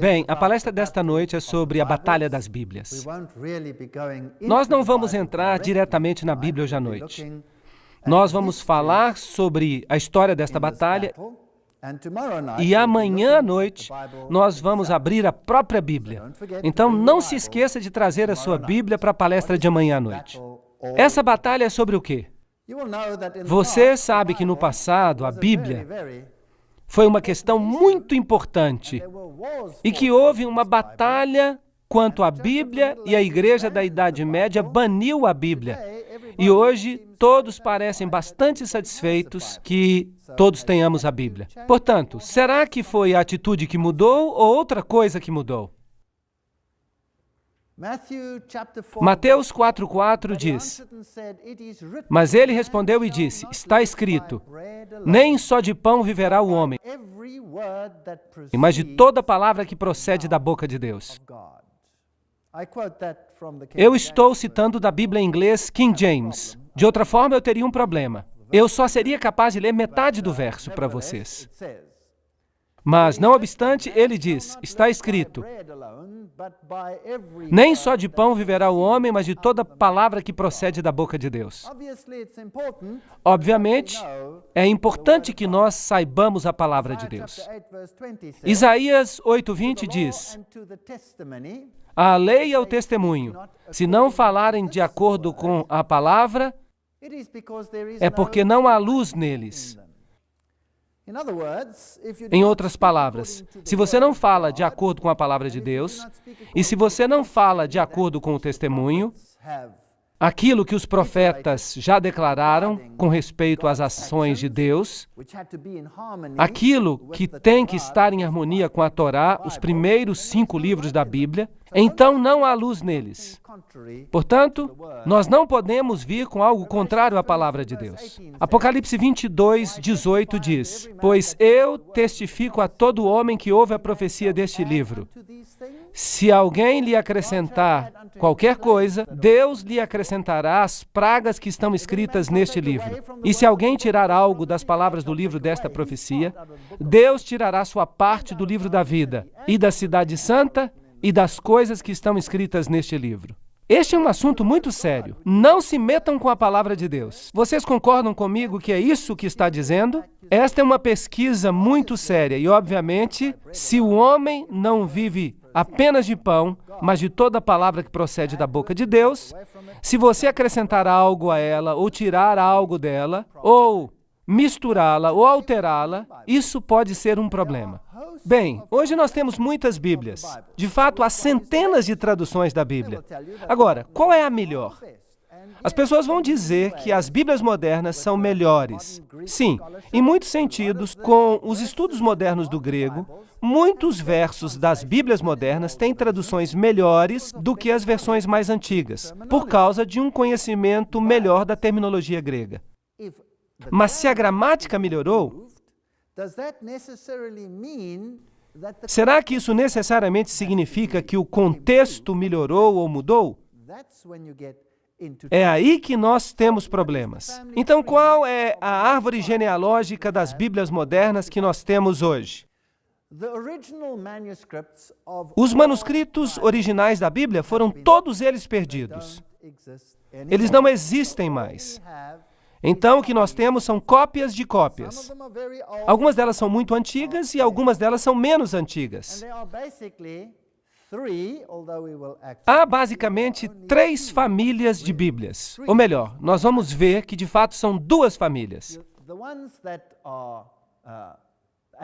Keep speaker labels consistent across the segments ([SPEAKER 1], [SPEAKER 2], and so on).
[SPEAKER 1] Bem, a palestra desta noite é sobre a Batalha das Bíblias. Nós não vamos entrar diretamente na Bíblia hoje à noite. Nós vamos falar sobre a história desta batalha e amanhã à noite nós vamos abrir a própria Bíblia. Então não se esqueça de trazer a sua Bíblia para a palestra de amanhã à noite. Essa batalha é sobre o quê? Você sabe que no passado a Bíblia foi uma questão muito importante e que houve uma batalha quanto à Bíblia e a igreja da Idade Média baniu a Bíblia. E hoje todos parecem bastante satisfeitos que todos tenhamos a Bíblia. Portanto, será que foi a atitude que mudou ou outra coisa que mudou? Mateus 4,4 diz: Mas ele respondeu e disse, está escrito, nem só de pão viverá o homem, mas de toda palavra que procede da boca de Deus. Eu estou citando da Bíblia em inglês King James. De outra forma, eu teria um problema. Eu só seria capaz de ler metade do verso para vocês. Mas, não obstante, ele diz, está escrito, nem só de pão viverá o homem, mas de toda palavra que procede da boca de Deus. Obviamente, é importante que nós saibamos a palavra de Deus. Isaías 8:20 diz, a lei e o testemunho, se não falarem de acordo com a palavra, é porque não há luz neles. Em outras palavras, se você não fala de acordo com a palavra de Deus, e se você não fala de acordo com o testemunho, aquilo que os profetas já declararam com respeito às ações de Deus, aquilo que tem que estar em harmonia com a Torá, os primeiros 5 livros da Bíblia, então não há luz neles. Portanto, nós não podemos vir com algo contrário à palavra de Deus. Apocalipse 22:18 diz, pois eu testifico a todo homem que ouve a profecia deste livro. Se alguém lhe acrescentar qualquer coisa, Deus lhe acrescentará as pragas que estão escritas neste livro. E se alguém tirar algo das palavras do livro desta profecia, Deus tirará sua parte do livro da vida, e da cidade santa, e das coisas que estão escritas neste livro. Este é um assunto muito sério. Não se metam com a palavra de Deus. Vocês concordam comigo que é isso que está dizendo? Esta é uma pesquisa muito séria e, obviamente, se o homem não vive apenas de pão, mas de toda palavra que procede da boca de Deus, se você acrescentar algo a ela, ou tirar algo dela, ou misturá-la, ou alterá-la, isso pode ser um problema. Bem, hoje nós temos muitas Bíblias. De fato, há centenas de traduções da Bíblia. Agora, qual é a melhor? As pessoas vão dizer que as Bíblias modernas são melhores. Sim, em muitos sentidos, com os estudos modernos do grego, muitos versos das Bíblias modernas têm traduções melhores do que as versões mais antigas, por causa de um conhecimento melhor da terminologia grega. Mas se a gramática melhorou, será que isso necessariamente significa que o contexto melhorou ou mudou? É aí que nós temos problemas. Então, qual é a árvore genealógica das Bíblias modernas que nós temos hoje? Os manuscritos originais da Bíblia foram todos eles perdidos. Eles não existem mais. Então, o que nós temos são cópias de cópias. Algumas delas são muito antigas e algumas delas são menos antigas. Há basicamente 3 famílias de Bíblias. Ou melhor, nós vamos ver que de fato são 2 famílias.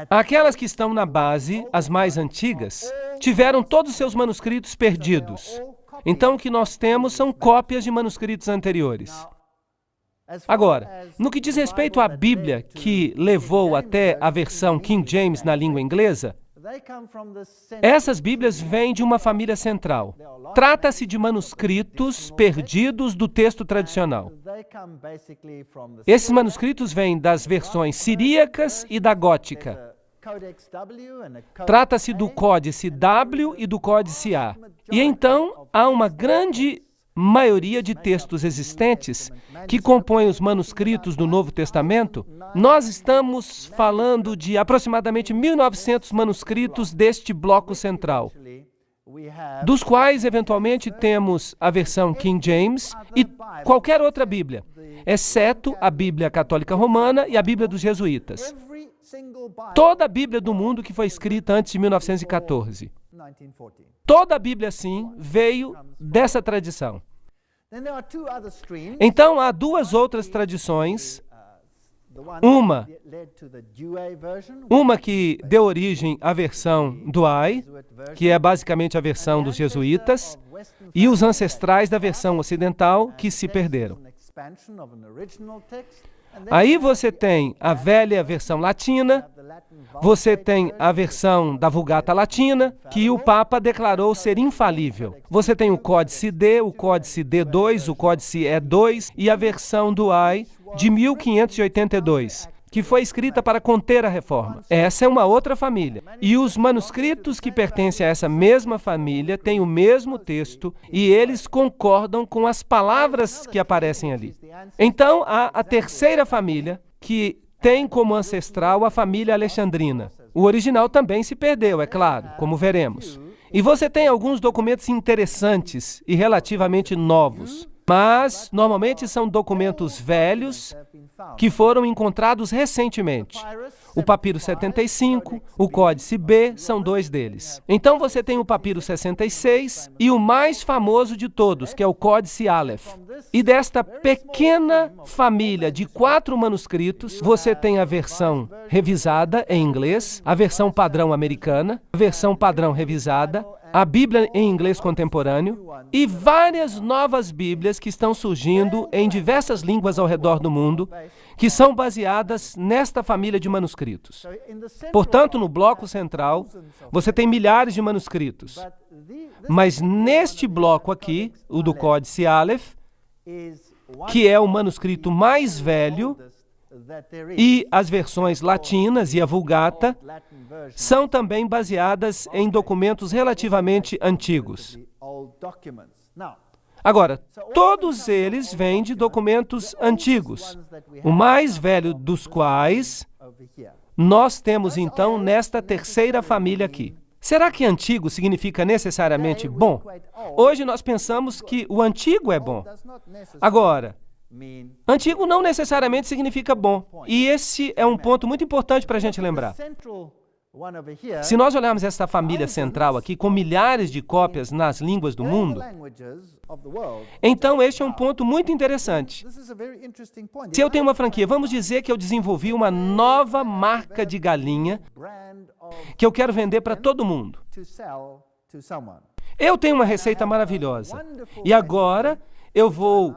[SPEAKER 1] Aquelas que estão na base, as mais antigas, tiveram todos os seus manuscritos perdidos. Então, o que nós temos são cópias de manuscritos anteriores. Agora, no que diz respeito à Bíblia, que levou até a versão King James na língua inglesa, essas Bíblias vêm de uma família central. Trata-se de manuscritos perdidos do texto tradicional. Esses manuscritos vêm das versões siríacas e da gótica. Trata-se do Códice W e do Códice A. E então, há uma grande maioria de textos existentes que compõem os manuscritos do Novo Testamento, nós estamos falando de aproximadamente 1.900 manuscritos deste bloco central, dos quais, eventualmente, temos a versão King James e qualquer outra Bíblia, exceto a Bíblia Católica Romana e a Bíblia dos Jesuítas. Toda a Bíblia do mundo que foi escrita antes de 1914. Toda a Bíblia, sim, veio dessa tradição. Então, há duas outras tradições. Uma que deu origem à versão Douay, que é basicamente a versão dos jesuítas, e os ancestrais da versão ocidental que se perderam. Aí você tem a velha versão latina, você tem a versão da Vulgata Latina, que o Papa declarou ser infalível. Você tem o Códice D, o Códice D2, o Códice E2 e a versão Douay de 1582, que foi escrita para conter a reforma. Essa é uma outra família. E os manuscritos que pertencem a essa mesma família têm o mesmo texto e eles concordam com as palavras que aparecem ali. Então, há a terceira família, que tem como ancestral a família alexandrina. O original também se perdeu, é claro, como veremos. E você tem alguns documentos interessantes e relativamente novos, mas normalmente são documentos velhos que foram encontrados recentemente. O Papiro 75, o Códice B, são dois deles. Então você tem o Papiro 66 e o mais famoso de todos, que é o Códice Aleph. E desta pequena família de 4 manuscritos, você tem a versão revisada em inglês, a versão padrão americana, a versão padrão revisada, a Bíblia em inglês contemporâneo e várias novas Bíblias que estão surgindo em diversas línguas ao redor do mundo, que são baseadas nesta família de manuscritos. Portanto, no bloco central, você tem milhares de manuscritos. Mas neste bloco aqui, o do Códice Aleph, que é o manuscrito mais velho, e as versões latinas e a Vulgata são também baseadas em documentos relativamente antigos. Agora, todos eles vêm de documentos antigos, o mais velho dos quais nós temos então nesta terceira família aqui. Será que antigo significa necessariamente bom? Hoje nós pensamos que o antigo é bom. Agora, antigo não necessariamente significa bom. E esse é um ponto muito importante para a gente lembrar. Se nós olharmos essa família central aqui, com milhares de cópias nas línguas do mundo, então este é um ponto muito interessante. Se eu tenho uma franquia, vamos dizer que eu desenvolvi uma nova marca de galinha que eu quero vender para todo mundo. Eu tenho uma receita maravilhosa. E agora eu vou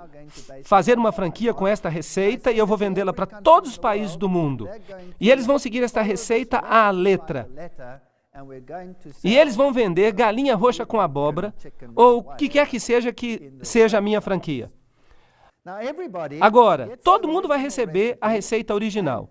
[SPEAKER 1] fazer uma franquia com esta receita e eu vou vendê-la para todos os países do mundo. E eles vão seguir esta receita à letra. E eles vão vender galinha roxa com abóbora, ou o que quer que seja a minha franquia. Agora, todo mundo vai receber a receita original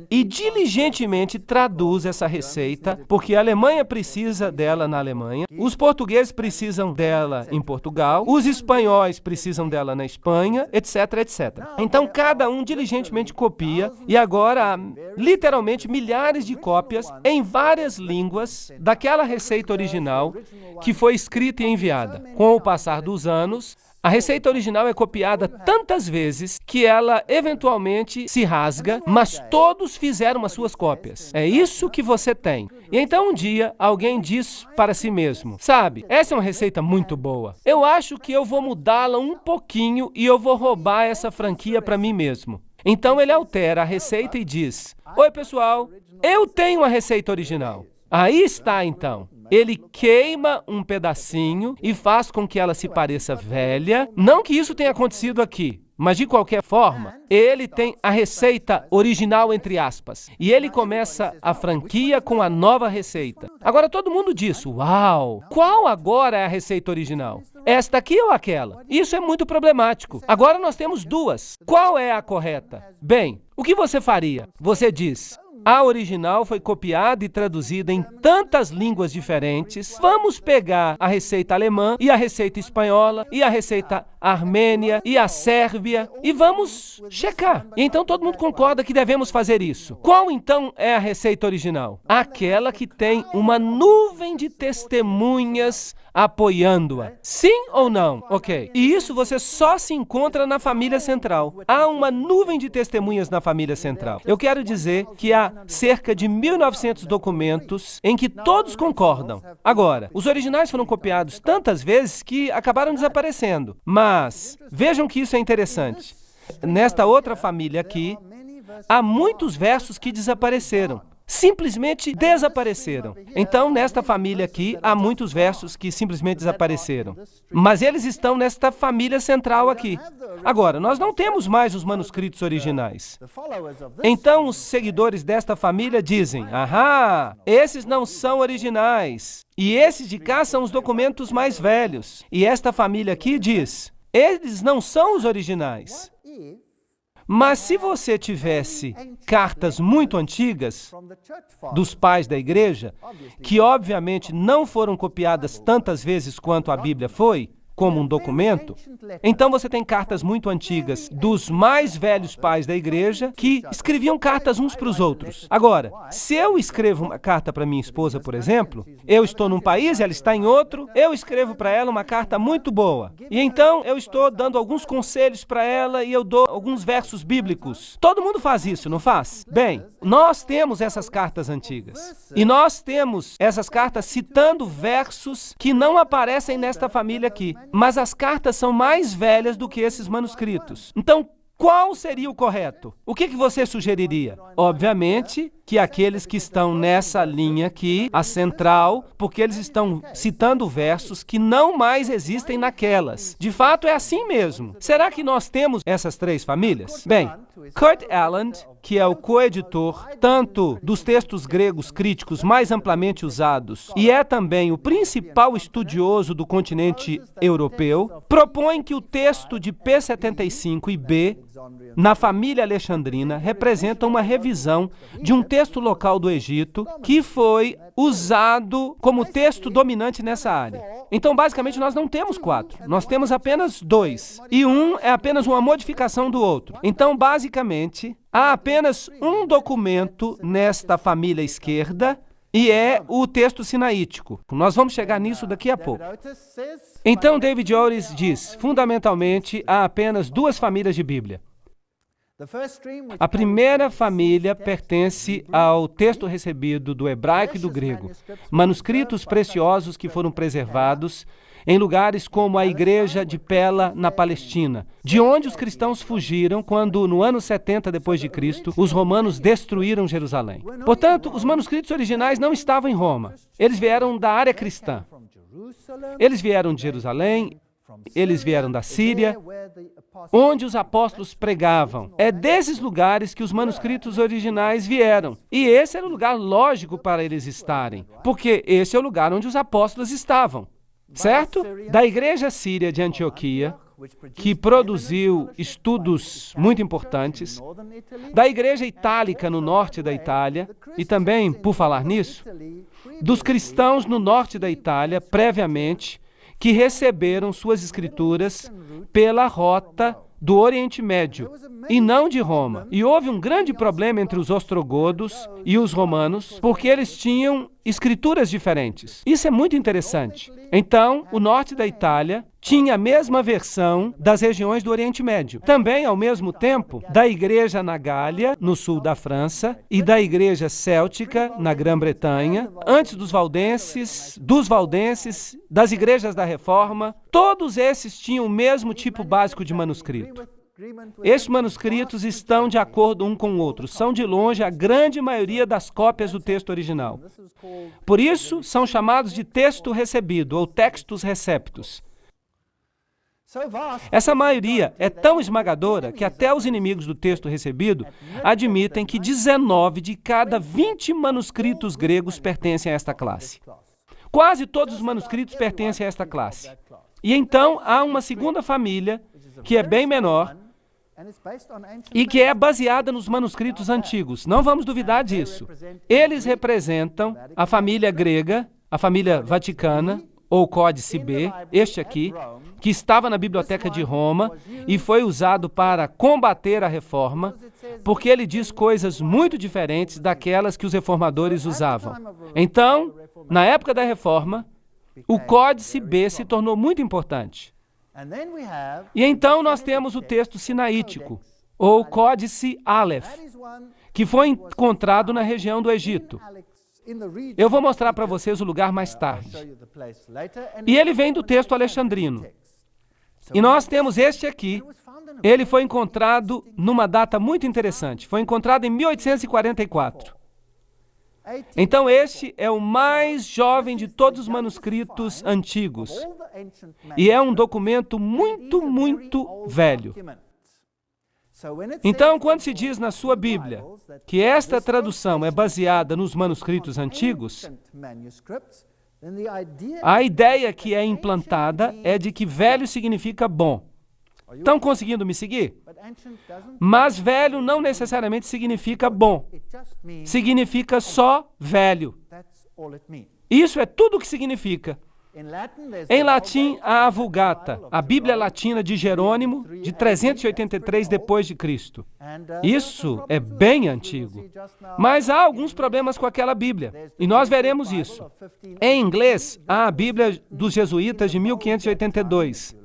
[SPEAKER 1] e diligentemente traduz essa receita, porque a Alemanha precisa dela na Alemanha, os portugueses precisam dela em Portugal, os espanhóis precisam dela na Espanha, etc, etc. Então, cada um diligentemente copia e agora há literalmente milhares de cópias em várias línguas daquela receita original que foi escrita e enviada. Com o passar dos anos, a receita original é copiada tantas vezes que ela eventualmente se rasga, mas todos fizeram as suas cópias. É isso que você tem. E então um dia alguém diz para si mesmo, sabe, essa é uma receita muito boa. Eu acho que eu vou mudá-la um pouquinho e eu vou roubar essa franquia para mim mesmo. Então ele altera a receita e diz, oi pessoal, eu tenho a receita original. Aí está então. Ele queima um pedacinho e faz com que ela se pareça velha. Não que isso tenha acontecido aqui, mas de qualquer forma, ele tem a receita original, entre aspas. E ele começa a franquia com a nova receita. Agora todo mundo diz, uau, qual agora é a receita original? Esta aqui ou aquela? Isso é muito problemático. Agora nós temos duas. Qual é a correta? Bem, o que você faria? Você diz, a original foi copiada e traduzida em tantas línguas diferentes. Vamos pegar a receita alemã e a receita espanhola e a receita a Armênia e a Sérvia, e vamos checar. E então todo mundo concorda que devemos fazer isso. Qual então é a receita original? Aquela que tem uma nuvem de testemunhas apoiando-a. Sim ou não? Ok. E isso você só se encontra na família central. Há uma nuvem de testemunhas na família central. Eu quero dizer que há cerca de 1.900 documentos em que todos concordam. Agora, os originais foram copiados tantas vezes que acabaram desaparecendo. Mas, vejam que isso é interessante. Nesta outra família aqui, há muitos versos que desapareceram. Simplesmente desapareceram. Então, nesta família aqui, há muitos versos que simplesmente desapareceram. Mas eles estão nesta família central aqui. Agora, nós não temos mais os manuscritos originais. Então, os seguidores desta família dizem, ahá, esses não são originais. E esses de cá são os documentos mais velhos. E esta família aqui diz, eles não são os originais. Mas se você tivesse cartas muito antigas dos pais da igreja, que obviamente não foram copiadas tantas vezes quanto a Bíblia foi, como um documento, então você tem cartas muito antigas dos mais velhos pais da igreja que escreviam cartas uns para os outros. Agora, se eu escrevo uma carta para minha esposa, por exemplo, eu estou num país, ela está em outro, eu escrevo para ela uma carta muito boa. E então eu estou dando alguns conselhos para ela e eu dou alguns versos bíblicos. Todo mundo faz isso, não faz? Bem, nós temos essas cartas antigas. E nós temos essas cartas citando versos que não aparecem nesta família aqui. Mas as cartas são mais velhas do que esses manuscritos. Então, qual seria o correto? O que você sugeriria? Obviamente que aqueles que estão nessa linha aqui, a central, porque eles estão citando versos que não mais existem naquelas. De fato, é assim mesmo. Será que nós temos essas três famílias? Bem, Kurt Aland, que é o coeditor tanto dos textos gregos críticos mais amplamente usados e é também o principal estudioso do continente europeu, propõe que o texto de P75 e B, na família alexandrina, representa uma revisão de um texto local do Egito que foi usado como texto dominante nessa área. Então, basicamente, nós não temos 4, nós temos apenas 2. E um é apenas uma modificação do outro. Então, basicamente, há apenas um documento nesta família esquerda e é o texto sinaítico. Nós vamos chegar nisso daqui a pouco. Então, David Oris diz, fundamentalmente, há apenas 2 famílias de Bíblia. A primeira família pertence ao texto recebido do hebraico e do grego, manuscritos preciosos que foram preservados em lugares como a igreja de Pela, na Palestina, de onde os cristãos fugiram quando, no ano 70 depois de Cristo, os romanos destruíram Jerusalém. Portanto, os manuscritos originais não estavam em Roma. Eles vieram da área cristã. Eles vieram de Jerusalém, eles vieram da Síria, onde os apóstolos pregavam. É desses lugares que os manuscritos originais vieram. E esse era o lugar lógico para eles estarem, porque esse é o lugar onde os apóstolos estavam. Certo? Da igreja síria de Antioquia, que produziu estudos muito importantes, da igreja itálica no norte da Itália, e também, por falar nisso, dos cristãos no norte da Itália, previamente, que receberam suas escrituras pela rota do Oriente Médio, e não de Roma. E houve um grande problema entre os ostrogodos e os romanos, porque eles tinham escrituras diferentes. Isso é muito interessante. Então, o norte da Itália tinha a mesma versão das regiões do Oriente Médio. Também, ao mesmo tempo, da igreja na Gália, no sul da França, e da igreja céltica, na Grã-Bretanha, antes dos valdenses, das igrejas da Reforma, todos esses tinham o mesmo tipo básico de manuscrito. Estes manuscritos estão de acordo um com o outro. São, de longe, a grande maioria das cópias do texto original. Por isso, são chamados de texto recebido, ou textus receptus. Essa maioria é tão esmagadora que até os inimigos do texto recebido admitem que 19 de cada 20 manuscritos gregos pertencem a esta classe. Quase todos os manuscritos pertencem a esta classe. E então, há uma segunda família, que é bem menor, e que é baseada nos manuscritos antigos. Não vamos duvidar disso. Eles representam a família grega, a família vaticana, ou Códice B, este aqui, que estava na Biblioteca de Roma e foi usado para combater a Reforma, porque ele diz coisas muito diferentes daquelas que os reformadores usavam. Então, na época da Reforma, o Códice B se tornou muito importante. E então nós temos o texto sinaítico, ou Códice Aleph, que foi encontrado na região do Egito. Eu vou mostrar para vocês o lugar mais tarde. E ele vem do texto alexandrino. E nós temos este aqui. Ele foi encontrado numa data muito interessante. Foi encontrado em 1844. Então este é o mais jovem de todos os manuscritos antigos. E é um documento muito, muito velho. Então, quando se diz na sua Bíblia que esta tradução é baseada nos manuscritos antigos, a ideia que é implantada é de que velho significa bom. Estão conseguindo me seguir? Mas velho não necessariamente significa bom. Significa só velho. Isso é tudo o que significa. Em latim, há a Vulgata, a Bíblia Latina de Jerônimo, de 383 depois de Cristo. Isso é bem antigo. Mas há alguns problemas com aquela Bíblia, e nós veremos isso. Em inglês, há a Bíblia dos Jesuítas de 1582,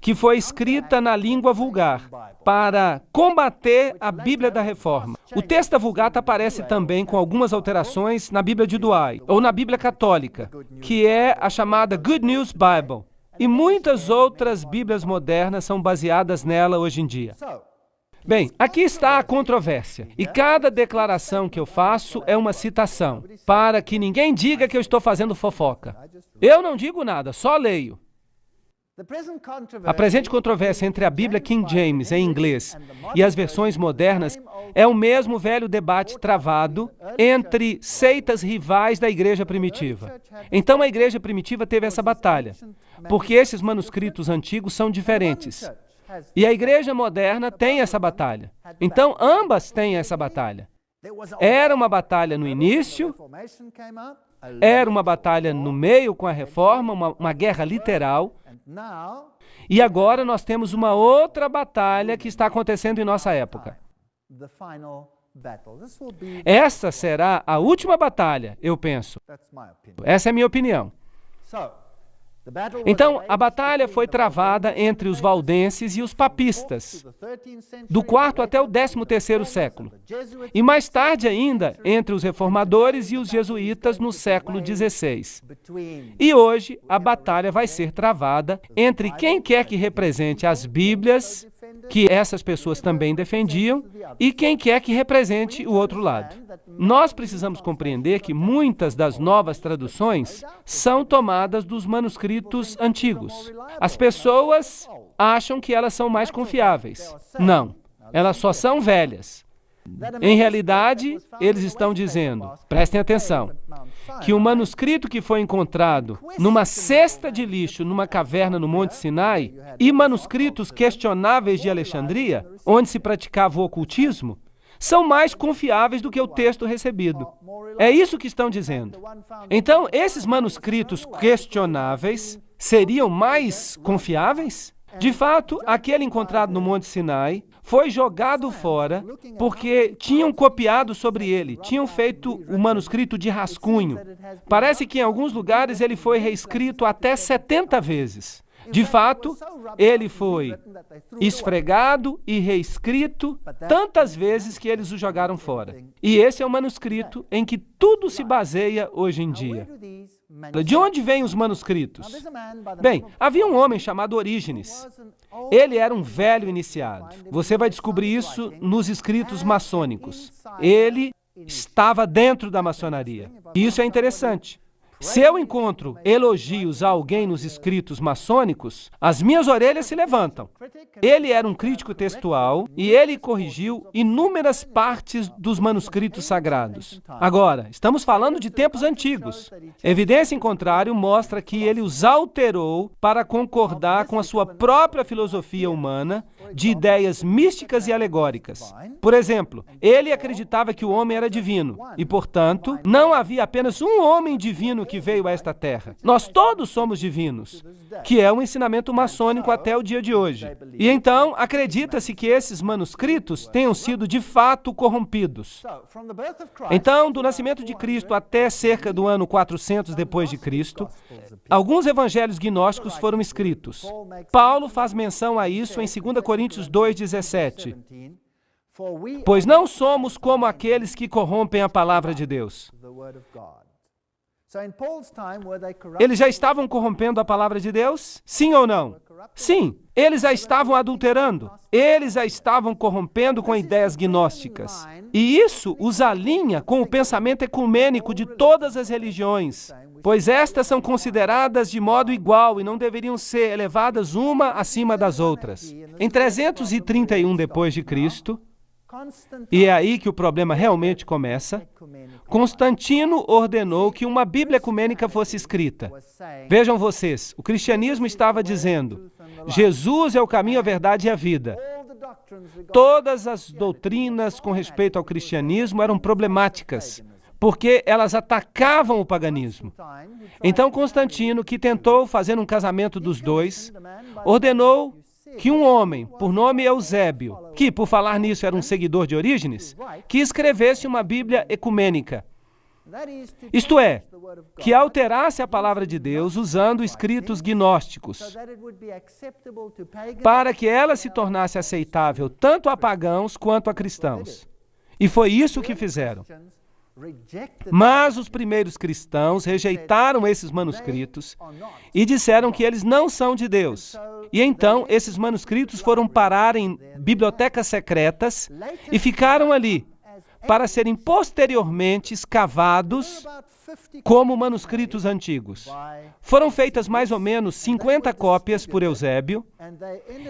[SPEAKER 1] que foi escrita na língua vulgar para combater a Bíblia da Reforma. O texto da Vulgata aparece também com algumas alterações na Bíblia de Douay, ou na Bíblia Católica, que é a chamada Good News Bible. E muitas outras Bíblias modernas são baseadas nela hoje em dia. Bem, aqui está a controvérsia, e cada declaração que eu faço é uma citação, para que ninguém diga que eu estou fazendo fofoca. Eu não digo nada, só leio. A presente controvérsia entre a Bíblia King James em inglês e as versões modernas é o mesmo velho debate travado entre seitas rivais da igreja primitiva. Então a igreja primitiva teve essa batalha, porque esses manuscritos antigos são diferentes. E a igreja moderna tem essa batalha. Então ambas têm essa batalha. Era uma batalha no início, era uma batalha no meio com a Reforma, uma guerra literal. E agora nós temos uma outra batalha que está acontecendo em nossa época. Essa será a última batalha, eu penso. Essa é a minha opinião. Então, a batalha foi travada entre os valdenses e os papistas, do 4º até o 13º século, e mais tarde ainda entre os reformadores e os jesuítas no século XVI. E hoje, a batalha vai ser travada entre quem quer que represente as Bíblias, que essas pessoas também defendiam, e quem quer que represente o outro lado. Nós precisamos compreender que muitas das novas traduções são tomadas dos manuscritos antigos. As pessoas acham que elas são mais confiáveis. Não, elas só são velhas. Em realidade, eles estão dizendo, prestem atenção, que o manuscrito que foi encontrado numa cesta de lixo numa caverna no Monte Sinai e manuscritos questionáveis de Alexandria, onde se praticava o ocultismo, são mais confiáveis do que o texto recebido. É isso que estão dizendo. Então, esses manuscritos questionáveis seriam mais confiáveis? De fato, aquele encontrado no Monte Sinai foi jogado fora porque tinham copiado sobre ele, tinham feito o manuscrito de rascunho. Parece que em alguns lugares ele foi reescrito até 70 vezes. De fato, ele foi esfregado e reescrito tantas vezes que eles o jogaram fora. E esse é o manuscrito em que tudo se baseia hoje em dia. De onde vêm os manuscritos? Bem, havia um homem chamado Orígenes. Ele era um velho iniciado. Você vai descobrir isso nos escritos maçônicos. Ele estava dentro da maçonaria. E isso é interessante. Se eu encontro elogios a alguém nos escritos maçônicos, as minhas orelhas se levantam. Ele era um crítico textual e ele corrigiu inúmeras partes dos manuscritos sagrados. Agora, estamos falando de tempos antigos. Evidência em contrário mostra que ele os alterou para concordar com a sua própria filosofia humana de ideias místicas e alegóricas. Por exemplo, ele acreditava que o homem era divino e, portanto, não havia apenas um homem divino que veio a esta terra. Nós todos somos divinos, que é um ensinamento maçônico até o dia de hoje. E então, acredita-se que esses manuscritos tenham sido de fato corrompidos. Então, do nascimento de Cristo até cerca do ano 400 depois de Cristo, alguns evangelhos gnósticos foram escritos. Paulo faz menção a isso em 2 Coríntios 2,17. Pois não somos como aqueles que corrompem a palavra de Deus. Eles já estavam corrompendo a palavra de Deus? Sim ou não? Sim. Eles já estavam adulterando. Eles já estavam corrompendo com ideias gnósticas. E isso os alinha com o pensamento ecumênico de todas as religiões, pois estas são consideradas de modo igual e não deveriam ser elevadas uma acima das outras. Em 331 depois de Cristo, e é aí que o problema realmente começa, Constantino ordenou que uma Bíblia ecumênica fosse escrita. Vejam vocês, o cristianismo estava dizendo: Jesus é o caminho, a verdade e a vida. Todas as doutrinas com respeito ao cristianismo eram problemáticas, porque elas atacavam o paganismo. Então Constantino, que tentou fazer um casamento dos dois, ordenou que um homem, por nome Eusébio, que, por falar nisso, era um seguidor de Orígenes, que escrevesse uma Bíblia ecumênica. Isto é, que alterasse a palavra de Deus usando escritos gnósticos, para que ela se tornasse aceitável tanto a pagãos quanto a cristãos. E foi isso que fizeram. Mas os primeiros cristãos rejeitaram esses manuscritos e disseram que eles não são de Deus. E então, esses manuscritos foram parar em bibliotecas secretas e ficaram ali para serem posteriormente escavados como manuscritos antigos. Foram feitas mais ou menos 50 cópias por Eusébio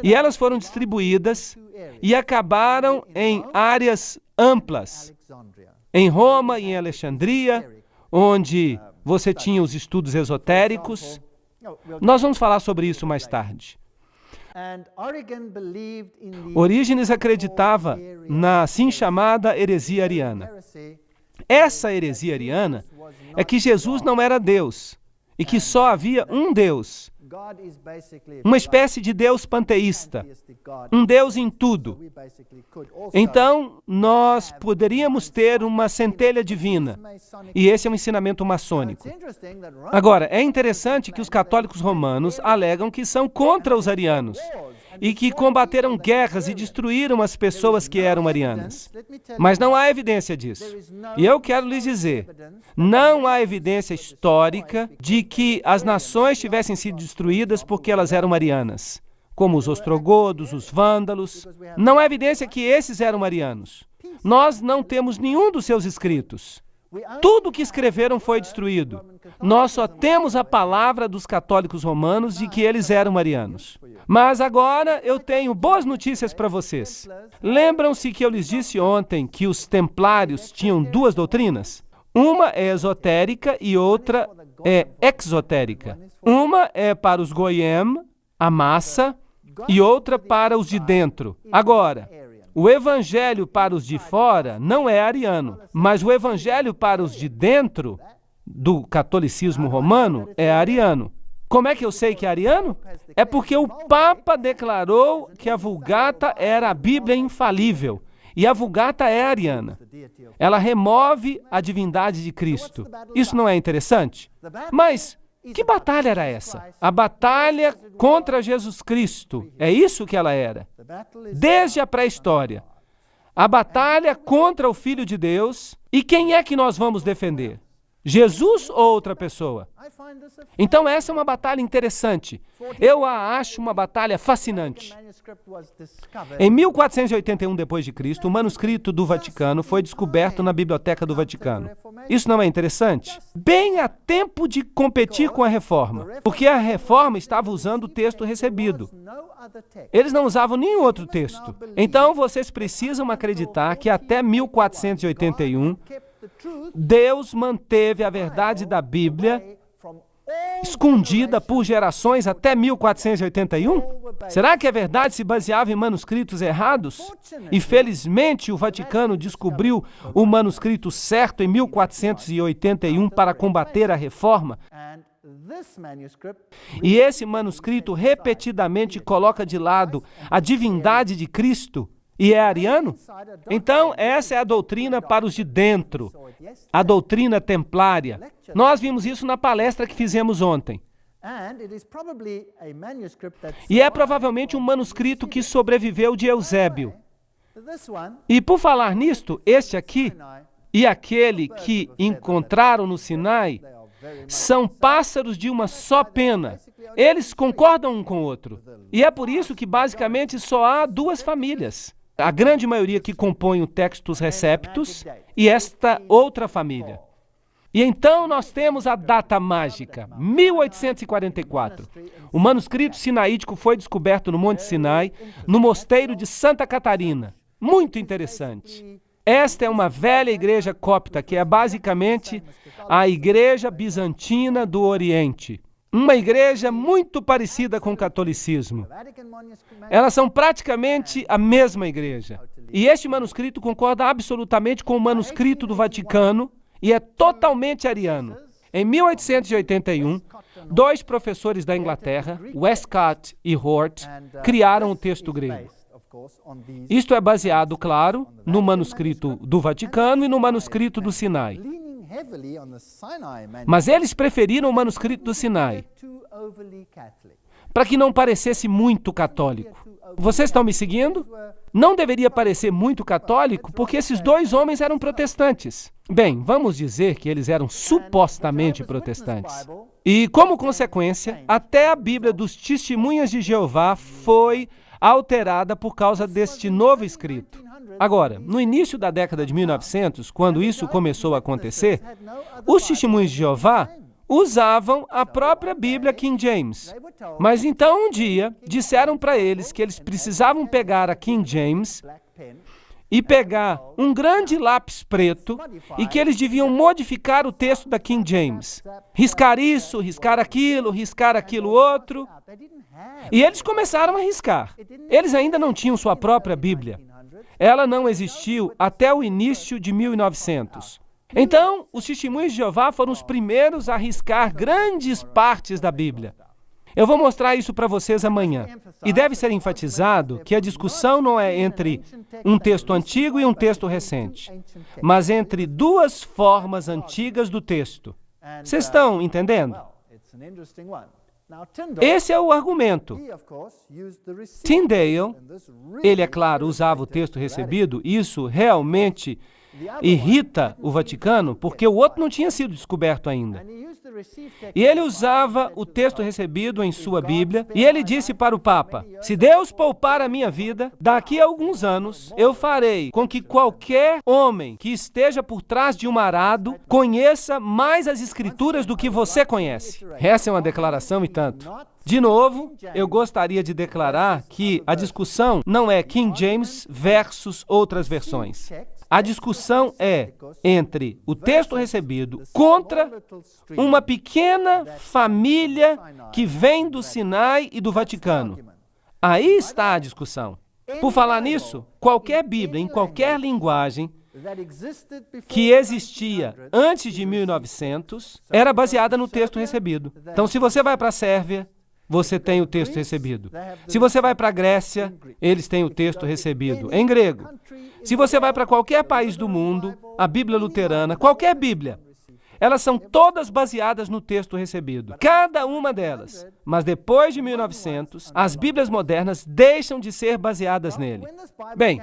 [SPEAKER 1] e elas foram distribuídas e acabaram em áreas amplas, em Roma e em Alexandria, onde você tinha os estudos esotéricos. Nós vamos falar sobre isso mais tarde. Orígenes acreditava na assim chamada heresia ariana. Essa heresia ariana é que Jesus não era Deus e que só havia um Deus, uma espécie de Deus panteísta, um Deus em tudo. Então, nós poderíamos ter uma centelha divina, e esse é um ensinamento maçônico. Agora, é interessante que os católicos romanos alegam que são contra os arianos, e que combateram guerras e destruíram as pessoas que eram arianas. Mas não há evidência disso. E eu quero lhes dizer, não há evidência histórica de que as nações tivessem sido destruídas porque elas eram arianas, como os ostrogodos, os vândalos. Não há evidência que esses eram arianos. Nós não temos nenhum dos seus escritos. Tudo o que escreveram foi destruído. Nós só temos a palavra dos católicos romanos de que eles eram arianos. Mas agora eu tenho boas notícias para vocês. Lembram-se que eu lhes disse ontem que os templários tinham duas doutrinas? Uma é esotérica e outra é exotérica. Uma é para os goyim, a massa, e outra para os de dentro. Agora, o evangelho para os de fora não é ariano, mas o evangelho para os de dentro do catolicismo romano é ariano. Como é que eu sei que é ariano? É porque o Papa declarou que a Vulgata era a Bíblia infalível, e a Vulgata é ariana. Ela remove a divindade de Cristo. Isso não é interessante? Mas que batalha era essa? A batalha contra Jesus Cristo. É isso que ela era. Desde a pré-história. A batalha contra o Filho de Deus. E quem é que nós vamos defender? Jesus ou outra pessoa? Então essa é uma batalha interessante. Eu a acho uma batalha fascinante. Em 1481 d.C., o manuscrito do Vaticano foi descoberto na Biblioteca do Vaticano. Isso não é interessante? Bem a tempo de competir com a Reforma, porque a Reforma estava usando o texto recebido. Eles não usavam nenhum outro texto. Então vocês precisam acreditar que até 1481, Deus manteve a verdade da Bíblia escondida por gerações até 1481? Será que a verdade se baseava em manuscritos errados? E felizmente o Vaticano descobriu o manuscrito certo em 1481 para combater a reforma. E esse manuscrito repetidamente coloca de lado a divindade de Cristo e é ariano? Então, essa é a doutrina para os de dentro, a doutrina templária. Nós vimos isso na palestra que fizemos ontem. E é provavelmente um manuscrito que sobreviveu de Eusébio. E por falar nisto, este aqui e aquele que encontraram no Sinai são pássaros de uma só pena. Eles concordam um com o outro. E é por isso que basicamente só há duas famílias. A grande maioria que compõe o Textus Receptus e esta outra família. E então nós temos a data mágica, 1844. O manuscrito sinaítico foi descoberto no Monte Sinai, no mosteiro de Santa Catarina. Muito interessante. Esta é uma velha igreja cópita, que é basicamente a igreja bizantina do Oriente. Uma igreja muito parecida com o catolicismo. Elas são praticamente a mesma igreja. E este manuscrito concorda absolutamente com o manuscrito do Vaticano e é totalmente ariano. Em 1881, dois professores da Inglaterra, Westcott e Hort, criaram o texto grego. Isto é baseado, claro, no manuscrito do Vaticano e no manuscrito do Sinai. Mas eles preferiram o manuscrito do Sinai, para que não parecesse muito católico. Vocês estão me seguindo? Não deveria parecer muito católico, porque esses dois homens eram protestantes. Bem, vamos dizer que eles eram supostamente protestantes. E, como consequência, até a Bíblia dos Testemunhas de Jeová foi alterada por causa deste novo escrito. Agora, no início da década de 1900, quando isso começou a acontecer, os Testemunhos de Jeová usavam a própria Bíblia King James. Mas então um dia disseram para eles que eles precisavam pegar a King James e pegar um grande lápis preto e que eles deviam modificar o texto da King James. Riscar isso, riscar aquilo outro. E eles começaram a riscar. Eles ainda não tinham sua própria Bíblia. Ela não existiu até o início de 1900. Então, os Testemunhos de Jeová foram os primeiros a riscar grandes partes da Bíblia. Eu vou mostrar isso para vocês amanhã. E deve ser enfatizado que a discussão não é entre um texto antigo e um texto recente, mas entre duas formas antigas do texto. Vocês estão entendendo? Esse é o argumento. Tyndale, ele, é claro, usava o texto recebido. Isso realmente irrita o Vaticano, porque o outro não tinha sido descoberto ainda. E ele usava o texto recebido em sua Bíblia, e ele disse para o Papa: se Deus poupar a minha vida, daqui a alguns anos, eu farei com que qualquer homem que esteja por trás de um arado conheça mais as Escrituras do que você conhece. Essa é uma declaração e tanto. De novo, eu gostaria de declarar que a discussão não é King James versus outras versões. A discussão é entre o texto recebido contra uma pequena família que vem do Sinai e do Vaticano. Aí está a discussão. Por falar nisso, qualquer Bíblia, em qualquer linguagem, que existia antes de 1900, era baseada no texto recebido. Então, se você vai para a Sérvia, você tem o texto recebido. Se você vai para a Grécia, eles têm o texto recebido em grego. Se você vai para qualquer país do mundo, a Bíblia luterana, qualquer Bíblia, elas são todas baseadas no texto recebido. Cada uma delas. Mas depois de 1900, as Bíblias modernas deixam de ser baseadas nele. Bem,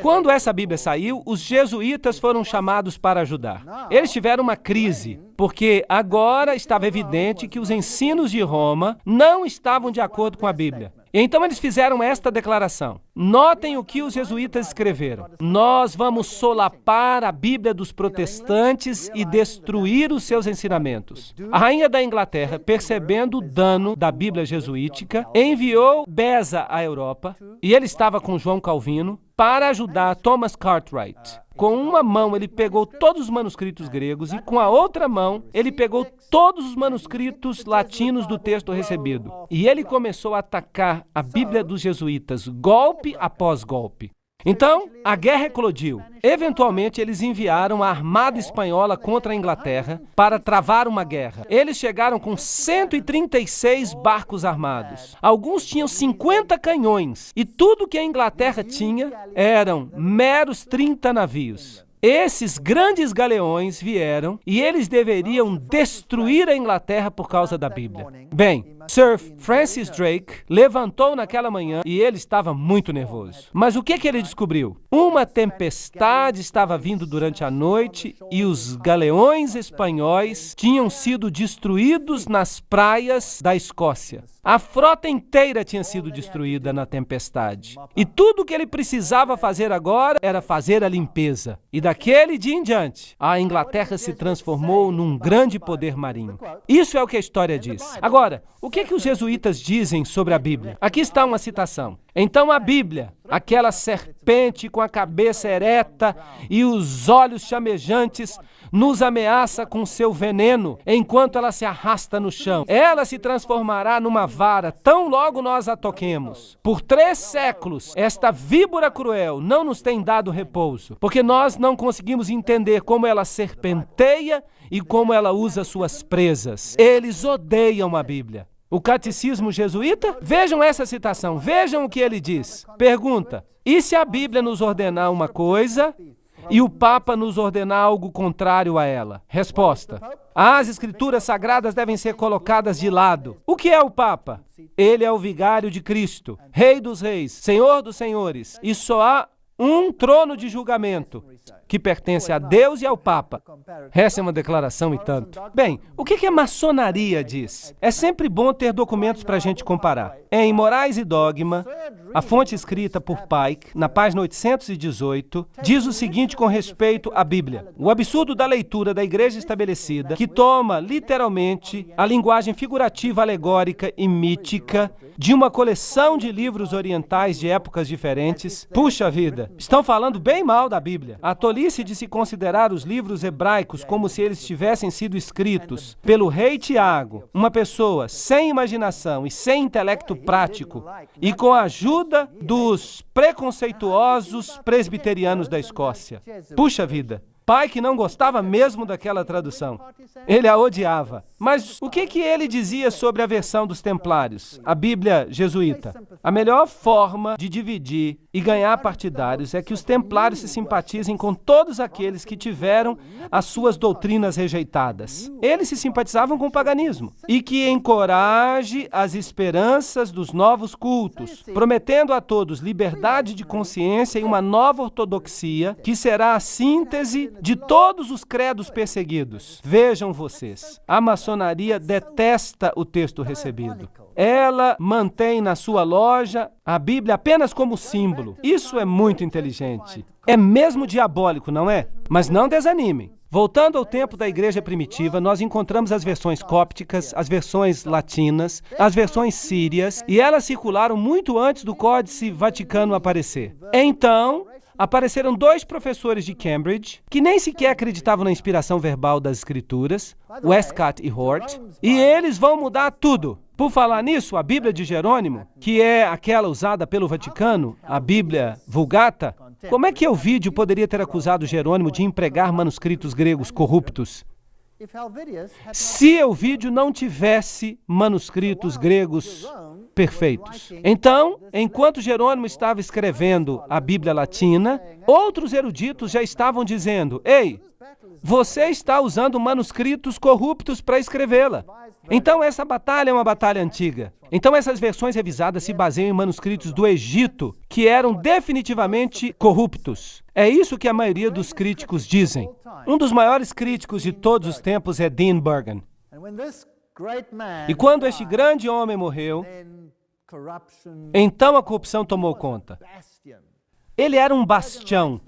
[SPEAKER 1] quando essa Bíblia saiu, os jesuítas foram chamados para ajudar. Eles tiveram uma crise, porque agora estava evidente que os ensinos de Roma não estavam de acordo com a Bíblia. Então eles fizeram esta declaração. Notem o que os jesuítas escreveram. Nós vamos solapar a Bíblia dos protestantes e destruir os seus ensinamentos. A rainha da Inglaterra, percebendo o dano da Bíblia jesuítica, enviou Beza à Europa, e ele estava com João Calvino, para ajudar Thomas Cartwright. Com uma mão ele pegou todos os manuscritos gregos e com a outra mão ele pegou todos os manuscritos latinos do texto recebido. E ele começou a atacar a Bíblia dos jesuítas, golpe após golpe. Então, a guerra eclodiu. Eventualmente, eles enviaram a armada espanhola contra a Inglaterra para travar uma guerra. Eles chegaram com 136 barcos armados. Alguns tinham 50 canhões. E tudo que a Inglaterra tinha eram meros 30 navios. Esses grandes galeões vieram e eles deveriam destruir a Inglaterra por causa da Bíblia. Bem, Sir Francis Drake levantou naquela manhã e ele estava muito nervoso. Mas o que ele descobriu? Uma tempestade estava vindo durante a noite e os galeões espanhóis tinham sido destruídos nas praias da Escócia. A frota inteira tinha sido destruída na tempestade. E tudo o que ele precisava fazer agora era fazer a limpeza. E daquele dia em diante, a Inglaterra se transformou num grande poder marinho. Isso é o que a história diz. Agora, o que os jesuítas dizem sobre a Bíblia? Aqui está uma citação. Então a Bíblia, aquela serpente com a cabeça ereta e os olhos chamejantes, nos ameaça com seu veneno enquanto ela se arrasta no chão. Ela se transformará numa vara tão logo nós a toquemos. Por 3 séculos, esta víbora cruel não nos tem dado repouso, porque nós não conseguimos entender como ela serpenteia e como ela usa suas presas. Eles odeiam a Bíblia. O catecismo jesuíta? Vejam essa citação, vejam o que ele diz. Pergunta: e se a Bíblia nos ordenar uma coisa e o Papa nos ordenar algo contrário a ela? Resposta: as Escrituras Sagradas devem ser colocadas de lado. O que é o Papa? Ele é o vigário de Cristo, Rei dos Reis, Senhor dos Senhores, e só há um trono de julgamento que pertence a Deus e ao Papa. Essa é uma declaração e tanto. Bem, o que a maçonaria diz? É sempre bom ter documentos para a gente comparar. Em Morais e Dogma, a fonte escrita por Pike, na página 818, diz o seguinte com respeito à Bíblia: o absurdo da leitura da igreja estabelecida, que toma literalmente a linguagem figurativa, alegórica e mítica de uma coleção de livros orientais de épocas diferentes. Puxa vida, estão falando bem mal da Bíblia. A tolice de se considerar os livros hebraicos como se eles tivessem sido escritos pelo rei Tiago, uma pessoa sem imaginação e sem intelecto prático, e com a ajuda dos preconceituosos presbiterianos da Escócia. Puxa vida! Pike não gostava mesmo daquela tradução. Ele a odiava. Mas o que ele dizia sobre a versão dos Templários, a Bíblia jesuíta? A melhor forma de dividir e ganhar partidários é que os Templários se simpatizem com todos aqueles que tiveram as suas doutrinas rejeitadas. Eles se simpatizavam com o paganismo. E que encoraje as esperanças dos novos cultos, prometendo a todos liberdade de consciência e uma nova ortodoxia, que será a síntese de todos os credos perseguidos. Vejam vocês, a maçonaria detesta o texto recebido. Ela mantém na sua loja a Bíblia apenas como símbolo. Isso é muito inteligente. É mesmo diabólico, não é? Mas não desanimem. Voltando ao tempo da igreja primitiva, nós encontramos as versões cópticas, as versões latinas, as versões sírias, e elas circularam muito antes do Códice Vaticano aparecer. Então, apareceram 2 professores de Cambridge que nem sequer acreditavam na inspiração verbal das Escrituras, Westcott e Hort, e eles vão mudar tudo. Por falar nisso, a Bíblia de Jerônimo, que é aquela usada pelo Vaticano, a Bíblia Vulgata, como é que Elvídio poderia ter acusado Jerônimo de empregar manuscritos gregos corruptos? Se Elvídio não tivesse manuscritos gregos perfeitos. Então, enquanto Jerônimo estava escrevendo a Bíblia Latina, outros eruditos já estavam dizendo: ei, você está usando manuscritos corruptos para escrevê-la. Então, essa batalha é uma batalha antiga. Então, essas versões revisadas se baseiam em manuscritos do Egito, que eram definitivamente corruptos. É isso que a maioria dos críticos dizem. Um dos maiores críticos de todos os tempos é Dean Burgon. E quando este grande homem morreu, então a corrupção tomou conta. Ele era um bastião.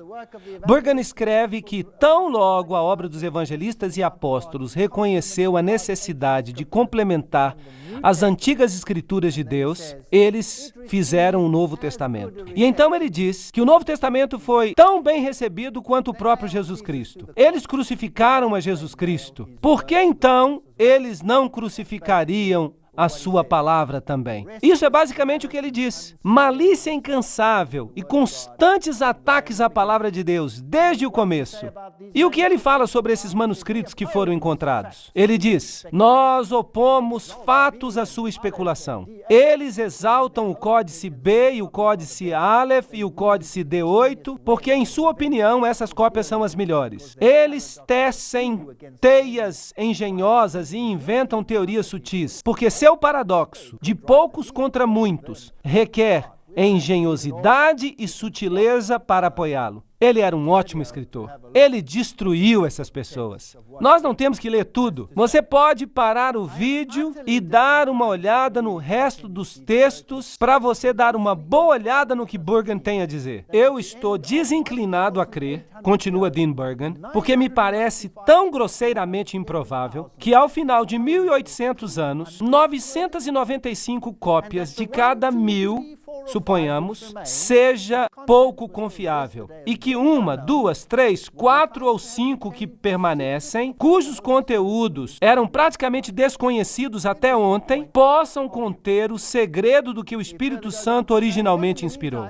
[SPEAKER 1] Burgon escreve que tão logo a obra dos evangelistas e apóstolos reconheceu a necessidade de complementar as antigas escrituras de Deus, eles fizeram o Novo Testamento. E então ele diz que o Novo Testamento foi tão bem recebido quanto o próprio Jesus Cristo. Eles crucificaram a Jesus Cristo. Por que então eles não crucificariam a sua palavra também? Isso é basicamente o que ele diz. Malícia incansável e constantes ataques à palavra de Deus, desde o começo. E o que ele fala sobre esses manuscritos que foram encontrados? Ele diz, nós opomos fatos à sua especulação. Eles exaltam o códice B e o códice Aleph e o códice D8, porque, em sua opinião, essas cópias são as melhores. Eles tecem teias engenhosas e inventam teorias sutis, porque seu paradoxo, de poucos contra muitos, requer engenhosidade e sutileza para apoiá-lo. Ele era um ótimo escritor. Ele destruiu essas pessoas. Nós não temos que ler tudo. Você pode parar o vídeo e dar uma olhada no resto dos textos para você dar uma boa olhada no que Burgon tem a dizer. Eu estou desinclinado a crer, continua Dean Burgon, porque me parece tão grosseiramente improvável que ao final de 1800 anos, 995 cópias de cada 1000, suponhamos, seja pouco confiável e que 1, 2, 3, 4 ou 5 que permanecem, cujos conteúdos eram praticamente desconhecidos até ontem, possam conter o segredo do que o Espírito Santo originalmente inspirou.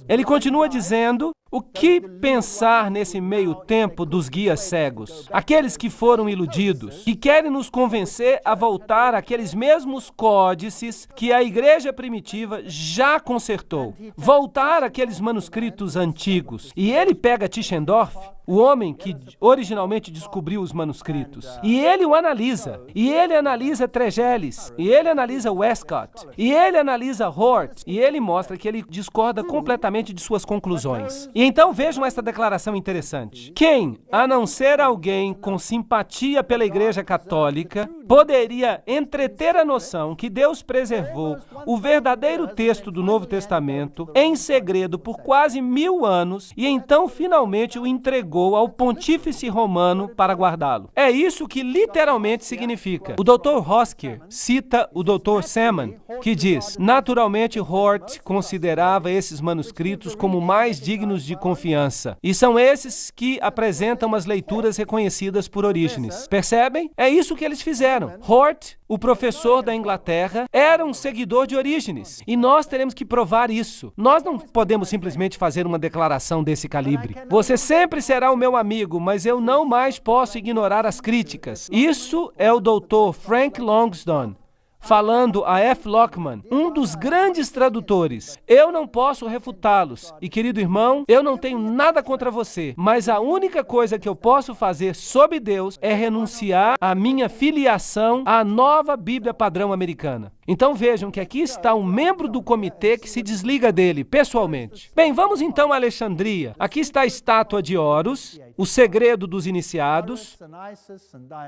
[SPEAKER 1] Ele continua dizendo, o que pensar nesse meio tempo dos guias cegos? Aqueles que foram iludidos, que querem nos convencer a voltar àqueles mesmos códices que a igreja primitiva já consertou. Voltar àqueles manuscritos antigos. E ele pega Tischendorf, o homem que originalmente descobriu os manuscritos, e ele o analisa. E ele analisa Tregelles, e ele analisa Westcott, e ele analisa Hort, e ele mostra que ele discorda completamente de suas conclusões. E então vejam essa declaração interessante. Quem, a não ser alguém com simpatia pela Igreja Católica, poderia entreter a noção que Deus preservou o verdadeiro texto do Novo Testamento em segredo por quase 1000 anos e então finalmente o entregou ao pontífice romano para guardá-lo? É isso que literalmente significa. O Dr. Hosker cita o Dr. Salmon, que diz, naturalmente Hort considerava esses manuscritos como mais dignos de confiança. E são esses que apresentam as leituras reconhecidas por Orígenes. Percebem? É isso que eles fizeram. Hort, o professor da Inglaterra, era um seguidor de Orígenes. E nós teremos que provar isso. Nós não podemos simplesmente fazer uma declaração desse calibre. Você sempre será o meu amigo, mas eu não mais posso ignorar as críticas. Isso é o Dr. Frank Longsdon, falando a F. Lockman, um dos grandes tradutores. Eu não posso refutá-los. E, querido irmão, eu não tenho nada contra você, mas a única coisa que eu posso fazer sob Deus é renunciar à minha filiação à nova Bíblia padrão americana. Então vejam que aqui está um membro do comitê que se desliga dele, pessoalmente. Bem, vamos então a Alexandria. Aqui está a estátua de Horus, o segredo dos iniciados.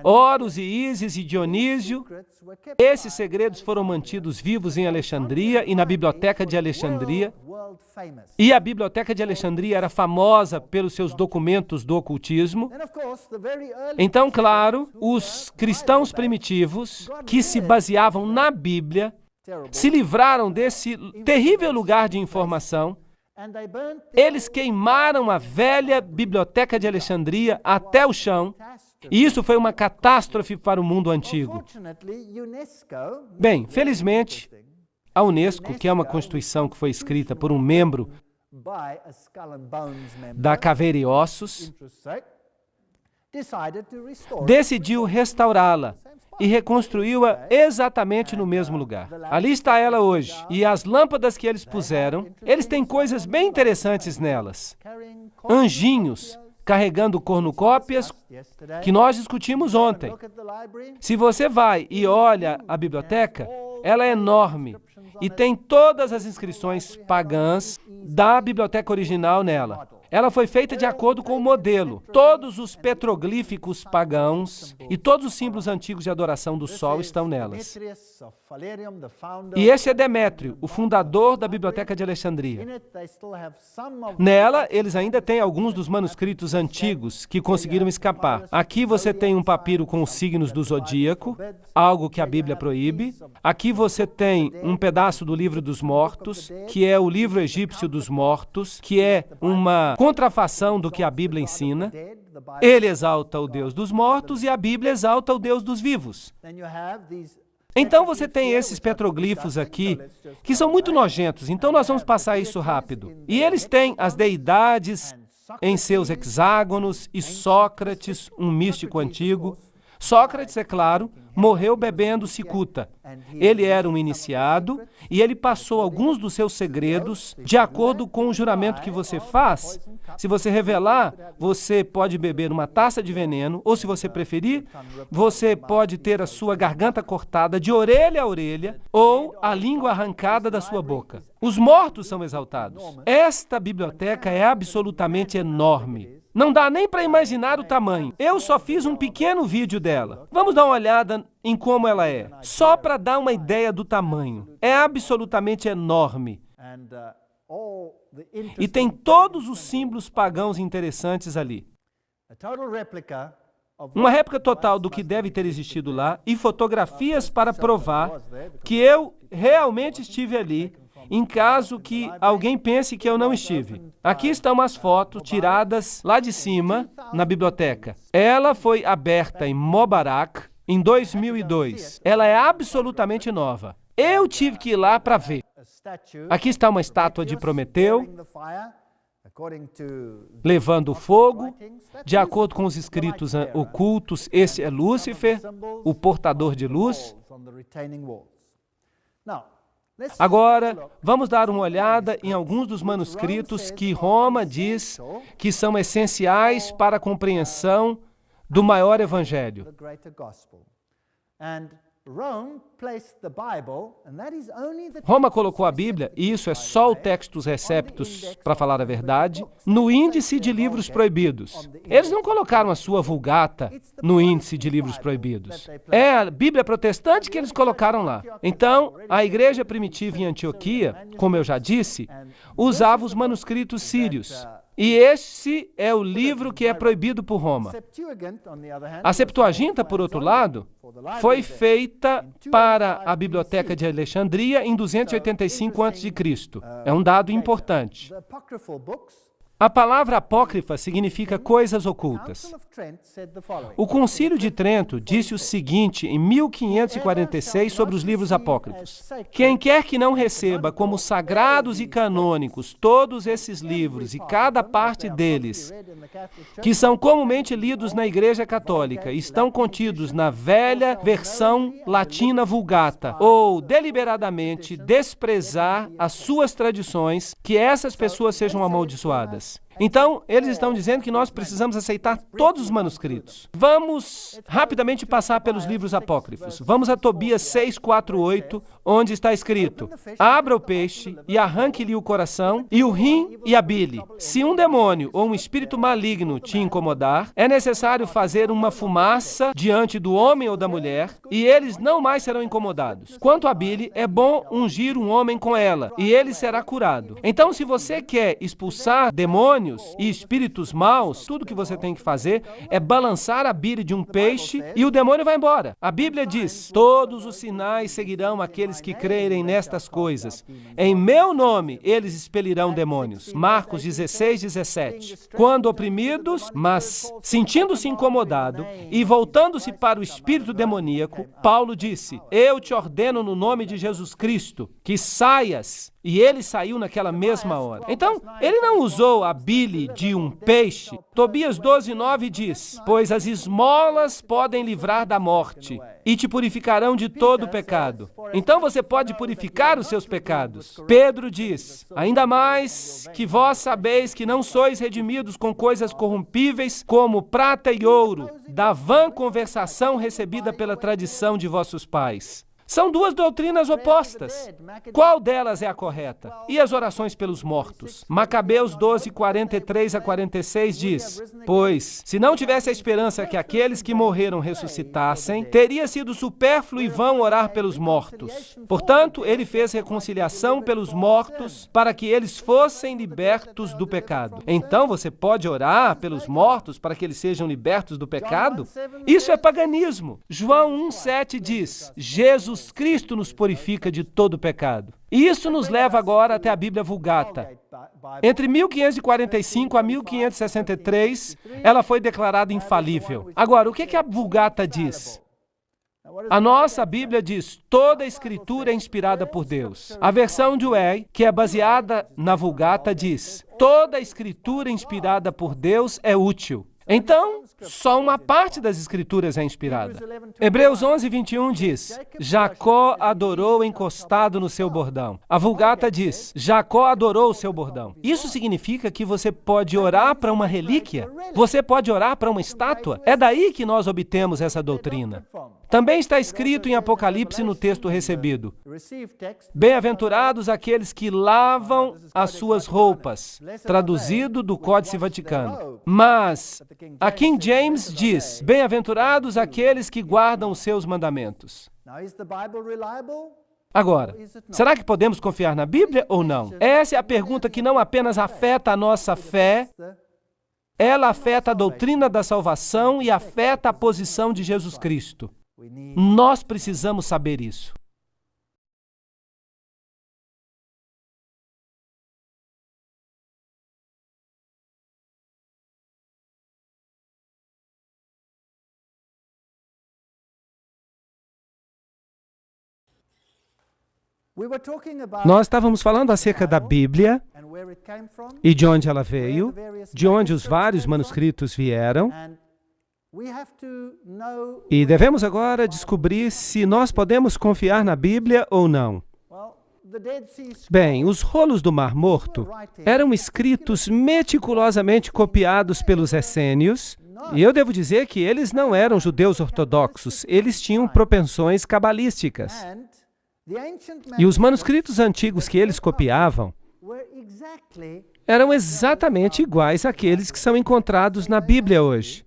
[SPEAKER 1] Horus e Ísis e Dionísio. Esses segredos foram mantidos vivos em Alexandria e na Biblioteca de Alexandria. E a Biblioteca de Alexandria era famosa pelos seus documentos do ocultismo. Então, claro, os cristãos primitivos, que se baseavam na Bíblia, se livraram desse terrível lugar de informação. Eles queimaram a velha Biblioteca de Alexandria até o chão. E isso foi uma catástrofe para o mundo antigo. Bem, felizmente, a Unesco, que é uma constituição que foi escrita por um membro da Caveira e Ossos, decidiu restaurá-la e reconstruiu-a exatamente no mesmo lugar. Ali está ela hoje. E as lâmpadas que eles puseram, eles têm coisas bem interessantes nelas. Anjinhos carregando cornucópias que nós discutimos ontem. Se você vai e olha a biblioteca, ela é enorme e tem todas as inscrições pagãs da biblioteca original nela. Ela foi feita de acordo com o modelo. Todos os petroglíficos pagãos e todos os símbolos antigos de adoração do sol estão nelas. E esse é Demétrio, o fundador da Biblioteca de Alexandria. Nela, eles ainda têm alguns dos manuscritos antigos que conseguiram escapar. Aqui você tem um papiro com os signos do zodíaco, algo que a Bíblia proíbe. Aqui você tem um pedaço do livro dos mortos, que é o livro egípcio dos mortos, que é uma contrafação do que a Bíblia ensina. Ele exalta o Deus dos mortos e a Bíblia exalta o Deus dos vivos. Então você tem esses petroglifos aqui, que são muito nojentos, então nós vamos passar isso rápido. E eles têm as deidades em seus hexágonos e Sócrates, um místico antigo. Sócrates, é claro, morreu bebendo cicuta. Ele era um iniciado e ele passou alguns dos seus segredos de acordo com o juramento que você faz. Se você revelar, você pode beber uma taça de veneno, ou se você preferir, você pode ter a sua garganta cortada de orelha a orelha ou a língua arrancada da sua boca. Os mortos são exaltados. Esta biblioteca é absolutamente enorme. Não dá nem para imaginar o tamanho. Eu só fiz um pequeno vídeo dela. Vamos dar uma olhada em como ela é, só para dar uma ideia do tamanho. É absolutamente enorme. E tem todos os símbolos pagãos interessantes ali. Uma réplica total do que deve ter existido lá e fotografias para provar que eu realmente estive ali, em caso que alguém pense que eu não estive. Aqui estão umas fotos tiradas lá de cima, na biblioteca. Ela foi aberta em Mubarak em 2002. Ela é absolutamente nova. Eu tive que ir lá para ver. Aqui está uma estátua de Prometeu, levando fogo. De acordo com os escritos ocultos, esse é Lúcifer, o portador de luz. Agora, vamos dar uma olhada em alguns dos manuscritos que Roma diz que são essenciais para a compreensão do maior evangelho. Roma colocou a Bíblia, e isso é só o Textus Receptus, para falar a verdade, no índice de livros proibidos. Eles não colocaram a sua Vulgata no índice de livros proibidos. É a Bíblia protestante que eles colocaram lá. Então, a igreja primitiva em Antioquia, como eu já disse, usava os manuscritos sírios. E esse é o livro que é proibido por Roma. A Septuaginta, por outro lado, foi feita para a Biblioteca de Alexandria em 285 a.C. É um dado importante. A palavra apócrifa significa coisas ocultas. O Concílio de Trento disse o seguinte em 1546 sobre os livros apócrifos: quem quer que não receba como sagrados e canônicos todos esses livros e cada parte deles, que são comumente lidos na Igreja Católica, estão contidos na velha versão latina Vulgata, ou deliberadamente desprezar as suas tradições, que essas pessoas sejam amaldiçoadas. Então, eles estão dizendo que nós precisamos aceitar todos os manuscritos. Vamos rapidamente passar pelos livros apócrifos. Vamos a Tobias 6:4-8, onde está escrito: abra o peixe e arranque-lhe o coração, e o rim e a bile. Se um demônio ou um espírito maligno te incomodar, é necessário fazer uma fumaça diante do homem ou da mulher, e eles não mais serão incomodados. Quanto à bile, é bom ungir um homem com ela, e ele será curado. Então, se você quer expulsar demônios e espíritos maus, tudo que você tem que fazer é balançar a bile de um peixe e o demônio vai embora. A Bíblia diz: todos os sinais seguirão aqueles que crerem nestas coisas. Em meu nome eles expelirão demônios. Marcos 16:17. Quando oprimidos, mas sentindo-se incomodado e voltando-se para o espírito demoníaco, Paulo disse: eu te ordeno no nome de Jesus Cristo que saias. E ele saiu naquela mesma hora. Então, ele não usou a bile de um peixe. Tobias 12:9 diz: pois as esmolas podem livrar da morte e te purificarão de todo o pecado. Então você pode purificar os seus pecados. Pedro diz: ainda mais que vós sabeis que não sois redimidos com coisas corrompíveis como prata e ouro, da vã conversação recebida pela tradição de vossos pais. São duas doutrinas opostas. Qual delas é a correta? E as orações pelos mortos? Macabeus 12, 43 a 46 diz: pois, se não tivesse a esperança que aqueles que morreram ressuscitassem, teria sido supérfluo e vão orar pelos mortos. Portanto, ele fez reconciliação pelos mortos para que eles fossem libertos do pecado. Então, você pode orar pelos mortos para que eles sejam libertos do pecado? Isso é paganismo. João 1,7 diz: Jesus Cristo nos purifica de todo pecado. E isso nos leva agora até a Bíblia Vulgata. Entre 1545 a 1563, ela foi declarada infalível. Agora, o que a Vulgata diz? A nossa Bíblia diz: toda a Escritura é inspirada por Deus. A versão de Way, que é baseada na Vulgata, diz: toda a Escritura inspirada por Deus é útil. Então, só uma parte das Escrituras é inspirada. Hebreus 11, 21 diz: Jacó adorou encostado no seu bordão. A Vulgata diz: Jacó adorou o seu bordão. Isso significa que você pode orar para uma relíquia? Você pode orar para uma estátua? É daí que nós obtemos essa doutrina. Também está escrito em Apocalipse no texto recebido: bem-aventurados aqueles que lavam as suas roupas, traduzido do Códice Vaticano. Mas a King James diz: bem-aventurados aqueles que guardam os seus mandamentos. Agora, será que podemos confiar na Bíblia ou não? Essa é a pergunta que não apenas afeta a nossa fé, ela afeta a doutrina da salvação e afeta a posição de Jesus Cristo. Nós precisamos saber isso. Nós estávamos falando acerca da Bíblia e de onde ela veio, de onde os vários manuscritos vieram. E devemos agora descobrir se nós podemos confiar na Bíblia ou não. Bem, os rolos do Mar Morto eram escritos meticulosamente copiados pelos essênios, e eu devo dizer que eles não eram judeus ortodoxos, eles tinham propensões cabalísticas. E os manuscritos antigos que eles copiavam eram exatamente iguais àqueles que são encontrados na Bíblia hoje.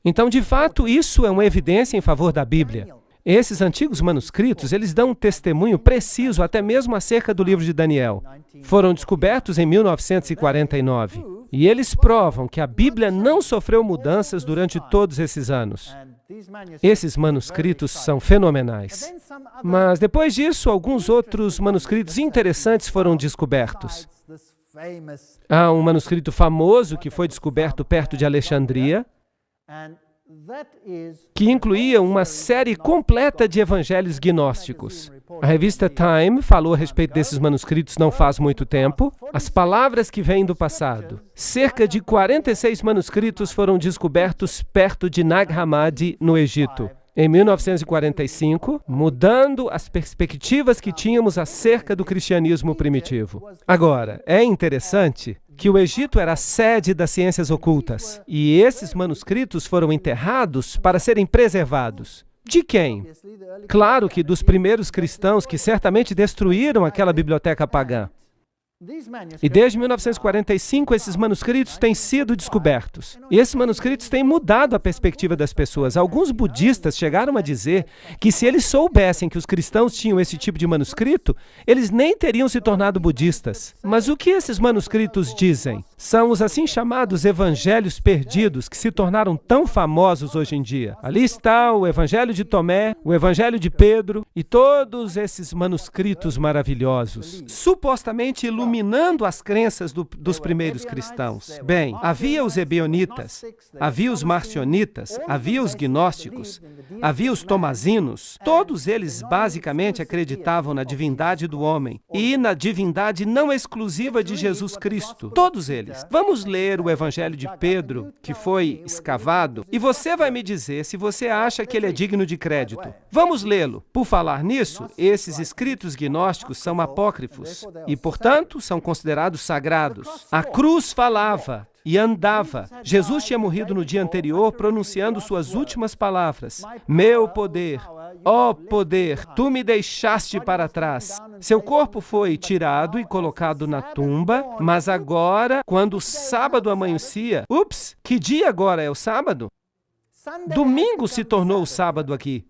[SPEAKER 1] Então, de fato, isso é uma evidência em favor da Bíblia. Esses antigos manuscritos, eles dão um testemunho preciso até mesmo acerca do livro de Daniel. Foram descobertos em 1949. E eles provam que a Bíblia não sofreu mudanças durante todos esses anos. Esses manuscritos são fenomenais. Mas, depois disso, alguns outros manuscritos interessantes foram descobertos. Há um manuscrito famoso que foi descoberto perto de Alexandria, que incluía uma série completa de evangelhos gnósticos. A revista Time falou a respeito desses manuscritos não faz muito tempo. As palavras que vêm do passado. Cerca de 46 manuscritos foram descobertos perto de Nag Hammadi, no Egito, em 1945, mudando as perspectivas que tínhamos acerca do cristianismo primitivo. Agora, é interessante que o Egito era a sede das ciências ocultas, e esses manuscritos foram enterrados para serem preservados. De quem? Claro que dos primeiros cristãos que certamente destruíram aquela biblioteca pagã. E desde 1945, esses manuscritos têm sido descobertos. E esses manuscritos têm mudado a perspectiva das pessoas. Alguns budistas chegaram a dizer que se eles soubessem que os cristãos tinham esse tipo de manuscrito, eles nem teriam se tornado budistas. Mas o que esses manuscritos dizem? São os assim chamados evangelhos perdidos que se tornaram tão famosos hoje em dia. Ali está o Evangelho de Tomé, o Evangelho de Pedro e todos esses manuscritos maravilhosos, supostamente iluminados, iluminando as crenças dos primeiros cristãos. Bem, havia os ebionitas, havia os marcionitas, havia os gnósticos, havia os tomazinos. Todos eles basicamente acreditavam na divindade do homem e na divindade não exclusiva de Jesus Cristo. Todos eles. Vamos ler o Evangelho de Pedro, que foi escavado, e você vai me dizer se você acha que ele é digno de crédito. Vamos lê-lo. Por falar nisso, esses escritos gnósticos são apócrifos e, portanto, são considerados sagrados. A cruz falava e andava. Jesus tinha morrido no dia anterior pronunciando suas últimas palavras. Meu poder Ó poder, tu me deixaste para trás. Seu corpo foi tirado e colocado na tumba, mas agora, quando o sábado amanhecia, que dia agora é o sábado? Domingo se tornou o sábado aqui.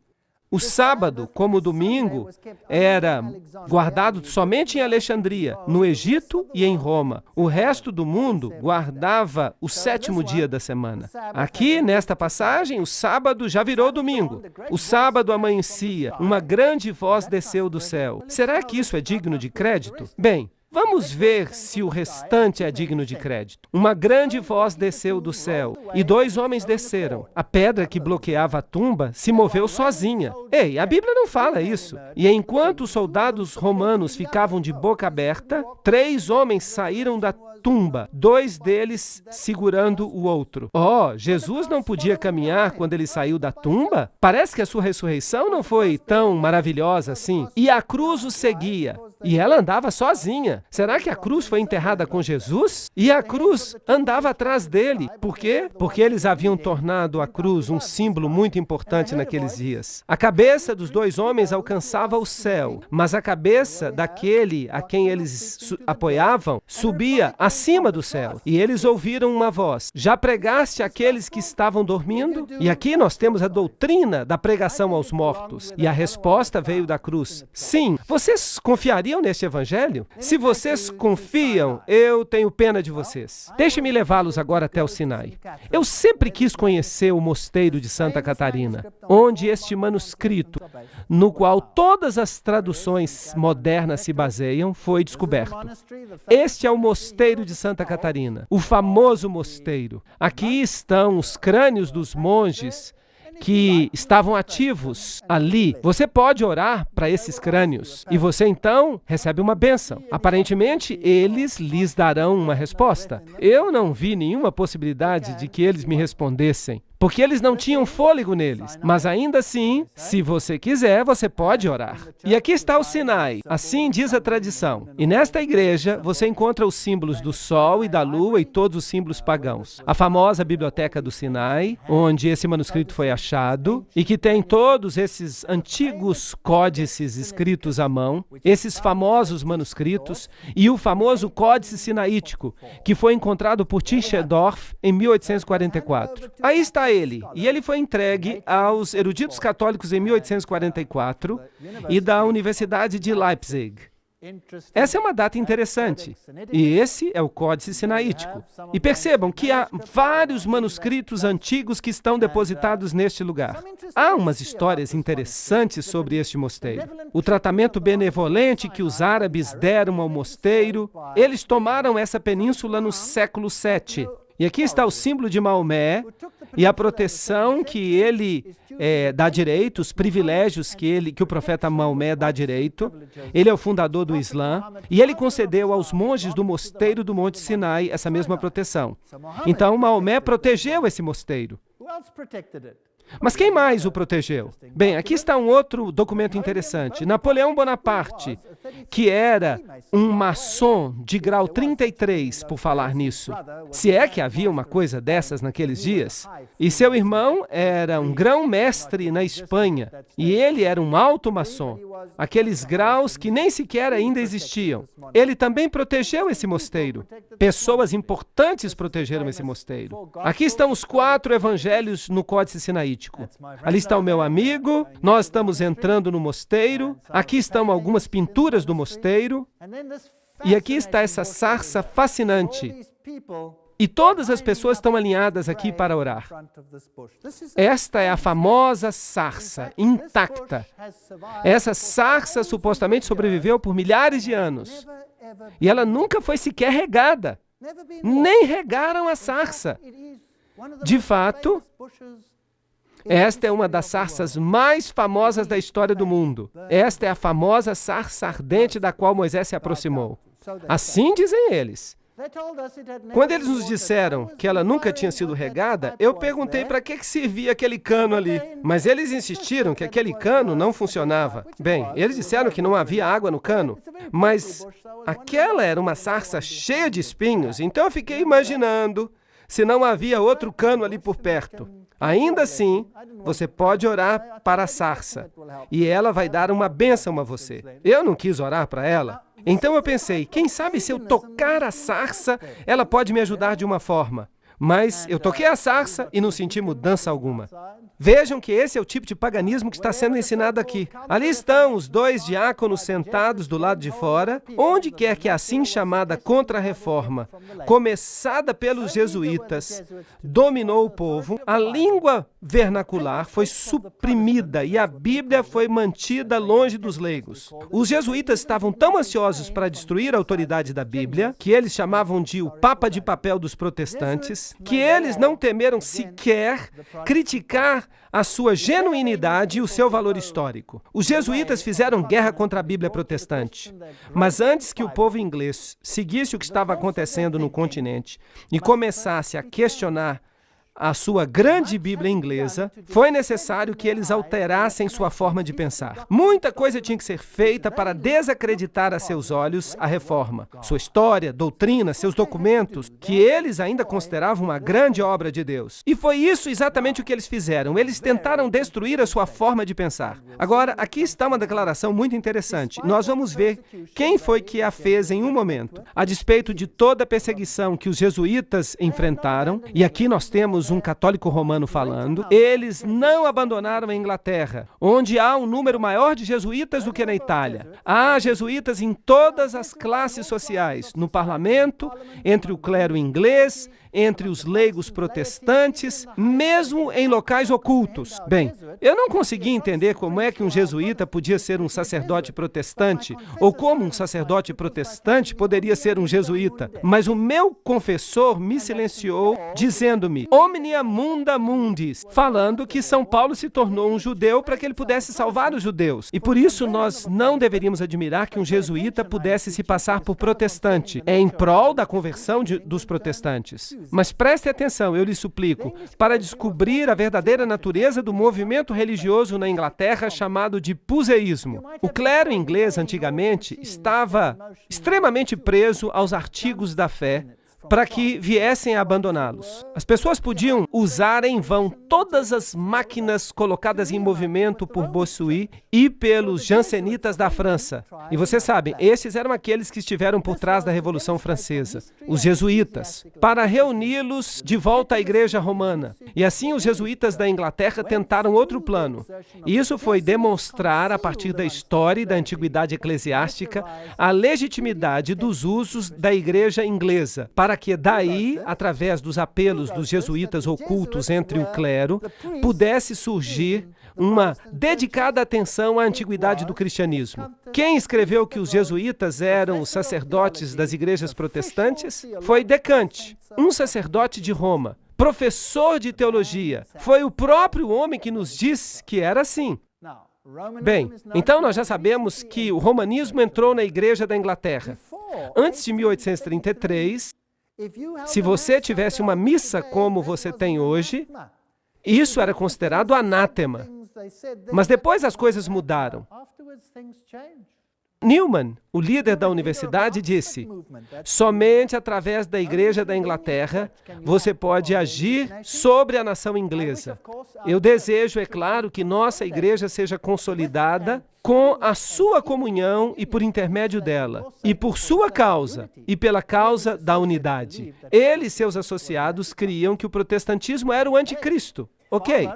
[SPEAKER 1] O sábado, como o domingo, era guardado somente em Alexandria, no Egito e em Roma. O resto do mundo guardava o 7º dia da semana. Aqui, nesta passagem, o sábado já virou domingo. O sábado amanhecia, uma grande voz desceu do céu. Será que isso é digno de crédito? Bem, vamos ver se o restante é digno de crédito. Uma grande voz desceu do céu, e 2 homens desceram. A pedra que bloqueava a tumba se moveu sozinha. Ei, a Bíblia não fala isso. E enquanto os soldados romanos ficavam de boca aberta, 3 homens saíram da tumba, 2 deles segurando o outro. Jesus não podia caminhar quando ele saiu da tumba? Parece que a sua ressurreição não foi tão maravilhosa assim. E a cruz o seguia. E ela andava sozinha. Será que a cruz foi enterrada com Jesus? E a cruz andava atrás dele. Por quê? Porque eles haviam tornado a cruz um símbolo muito importante naqueles dias. A cabeça dos 2 homens alcançava o céu, mas a cabeça daquele a quem eles apoiavam subia acima do céu. E eles ouviram uma voz: já pregaste àqueles que estavam dormindo? E aqui nós temos a doutrina da pregação aos mortos. E a resposta veio da cruz: sim. Vocês confiariam neste evangelho? Se vocês confiam, eu tenho pena de vocês. Deixe-me levá-los agora até o Sinai. Eu sempre quis conhecer o mosteiro de Santa Catarina, onde este manuscrito, no qual todas as traduções modernas se baseiam, foi descoberto. Este é o mosteiro de Santa Catarina, o famoso mosteiro. Aqui estão os crânios dos monges que estavam ativos ali. Você pode orar para esses crânios e você então recebe uma bênção. Aparentemente, eles lhes darão uma resposta. Eu não vi nenhuma possibilidade de que eles me respondessem, porque eles não tinham fôlego neles. Mas ainda assim, se você quiser, você pode orar. E aqui está o Sinai, assim diz a tradição. E nesta igreja, você encontra os símbolos do sol e da lua e todos os símbolos pagãos. A famosa Biblioteca do Sinai, onde esse manuscrito foi achado, e que tem todos esses antigos códices escritos à mão, esses famosos manuscritos, e o famoso Códice Sinaítico, que foi encontrado por Tischendorf em 1844. Aí está ele, e ele foi entregue aos eruditos católicos em 1844 e da Universidade de Leipzig. Essa é uma data interessante, e esse é o Códice Sinaítico. E percebam que há vários manuscritos antigos que estão depositados neste lugar. Há umas histórias interessantes sobre este mosteiro. O tratamento benevolente que os árabes deram ao mosteiro. Eles tomaram essa península no século VII. E aqui está o símbolo de Maomé e a proteção que ele dá direito, os privilégios que o profeta Maomé dá direito. Ele é o fundador do Islã e ele concedeu aos monges do mosteiro do Monte Sinai essa mesma proteção. Então, Maomé protegeu esse mosteiro. Mas quem mais o protegeu? Bem, aqui está um outro documento interessante. Napoleão Bonaparte, que era um maçom de grau 33, por falar nisso. Se é que havia uma coisa dessas naqueles dias. E seu irmão era um grão-mestre na Espanha. E ele era um alto maçom. Aqueles graus que nem sequer ainda existiam. Ele também protegeu esse mosteiro. Pessoas importantes protegeram esse mosteiro. Aqui estão os 4 evangelhos no Códice Sinaítico. Ali está o meu amigo, nós estamos entrando no mosteiro, aqui estão algumas pinturas do mosteiro, e aqui está essa sarça fascinante. E todas as pessoas estão alinhadas aqui para orar. Esta é a famosa sarça, intacta. Essa sarça supostamente sobreviveu por milhares de anos. E ela nunca foi sequer regada. Nem regaram a sarça. De fato, esta é uma das sarças mais famosas da história do mundo. Esta é a famosa sarça ardente da qual Moisés se aproximou. Assim dizem eles. Quando eles nos disseram que ela nunca tinha sido regada, eu perguntei para que servia aquele cano ali. Mas eles insistiram que aquele cano não funcionava. Bem, eles disseram que não havia água no cano, mas aquela era uma sarça cheia de espinhos, então eu fiquei imaginando se não havia outro cano ali por perto. Ainda assim, você pode orar para a sarça, e ela vai dar uma bênção a você. Eu não quis orar para ela. Então eu pensei, quem sabe se eu tocar a sarça, ela pode me ajudar de uma forma. Mas eu toquei a sarça e não senti mudança alguma. Vejam que esse é o tipo de paganismo que está sendo ensinado aqui. Ali estão os dois diáconos sentados do lado de fora. Onde quer que a assim chamada contra-reforma, começada pelos jesuítas, dominou o povo, a língua vernacular foi suprimida e a Bíblia foi mantida longe dos leigos. Os jesuítas estavam tão ansiosos para destruir a autoridade da Bíblia, que eles chamavam de o Papa de papel dos protestantes, que eles não temeram sequer criticar a sua genuinidade e o seu valor histórico. Os jesuítas fizeram guerra contra a Bíblia protestante. Mas antes que o povo inglês seguisse o que estava acontecendo no continente e começasse a questionar a sua grande Bíblia inglesa, foi necessário que eles alterassem sua forma de pensar. Muita coisa tinha que ser feita para desacreditar a seus olhos a reforma, sua história, doutrina, seus documentos, que eles ainda consideravam uma grande obra de Deus. E foi isso exatamente o que eles fizeram. Eles tentaram destruir a sua forma de pensar. Agora, aqui está uma declaração muito interessante. Nós vamos ver quem foi que a fez em um momento. A despeito de toda a perseguição que os jesuítas enfrentaram, e aqui nós temos um católico romano falando, eles não abandonaram a Inglaterra, onde há um número maior de jesuítas do que na Itália. Há jesuítas em todas as classes sociais, no parlamento, entre o clero inglês, entre os leigos protestantes, mesmo em locais ocultos. Bem, eu não consegui entender como é que um jesuíta podia ser um sacerdote protestante, ou como um sacerdote protestante poderia ser um jesuíta, mas o meu confessor me silenciou, dizendo-me, omnia munda mundis, falando que São Paulo se tornou um judeu para que ele pudesse salvar os judeus. E por isso nós não deveríamos admirar que um jesuíta pudesse se passar por protestante, em prol da conversão dos protestantes. Mas preste atenção, eu lhe suplico, para descobrir a verdadeira natureza do movimento religioso na Inglaterra chamado de puseísmo. O clero inglês, antigamente, estava extremamente preso aos artigos da fé, para que viessem a abandoná-los. As pessoas podiam usar em vão todas as máquinas colocadas em movimento por Bossuet e pelos jansenitas da França. E vocês sabem, esses eram aqueles que estiveram por trás da Revolução Francesa, os jesuítas, para reuni-los de volta à Igreja Romana. E assim os jesuítas da Inglaterra tentaram outro plano. E isso foi demonstrar, a partir da história e da antiguidade eclesiástica, a legitimidade dos usos da Igreja inglesa, para que daí, através dos apelos dos jesuítas ocultos entre o clero, pudesse surgir uma dedicada atenção à antiguidade do cristianismo. Quem escreveu que os jesuítas eram os sacerdotes das igrejas protestantes foi Decante, um sacerdote de Roma, professor de teologia. Foi o próprio homem que nos diz que era assim. Bem, então nós já sabemos que o romanismo entrou na Igreja da Inglaterra. Antes de 1833, se você tivesse uma missa como você tem hoje, isso era considerado anátema. Mas depois as coisas mudaram. Newman, o líder da universidade, disse: somente através da Igreja da Inglaterra você pode agir sobre a nação inglesa. Eu desejo, é claro, que nossa igreja seja consolidada com a sua comunhão e por intermédio dela, e por sua causa, e pela causa da unidade. Ele e seus associados criam que o protestantismo era o anticristo. Ok.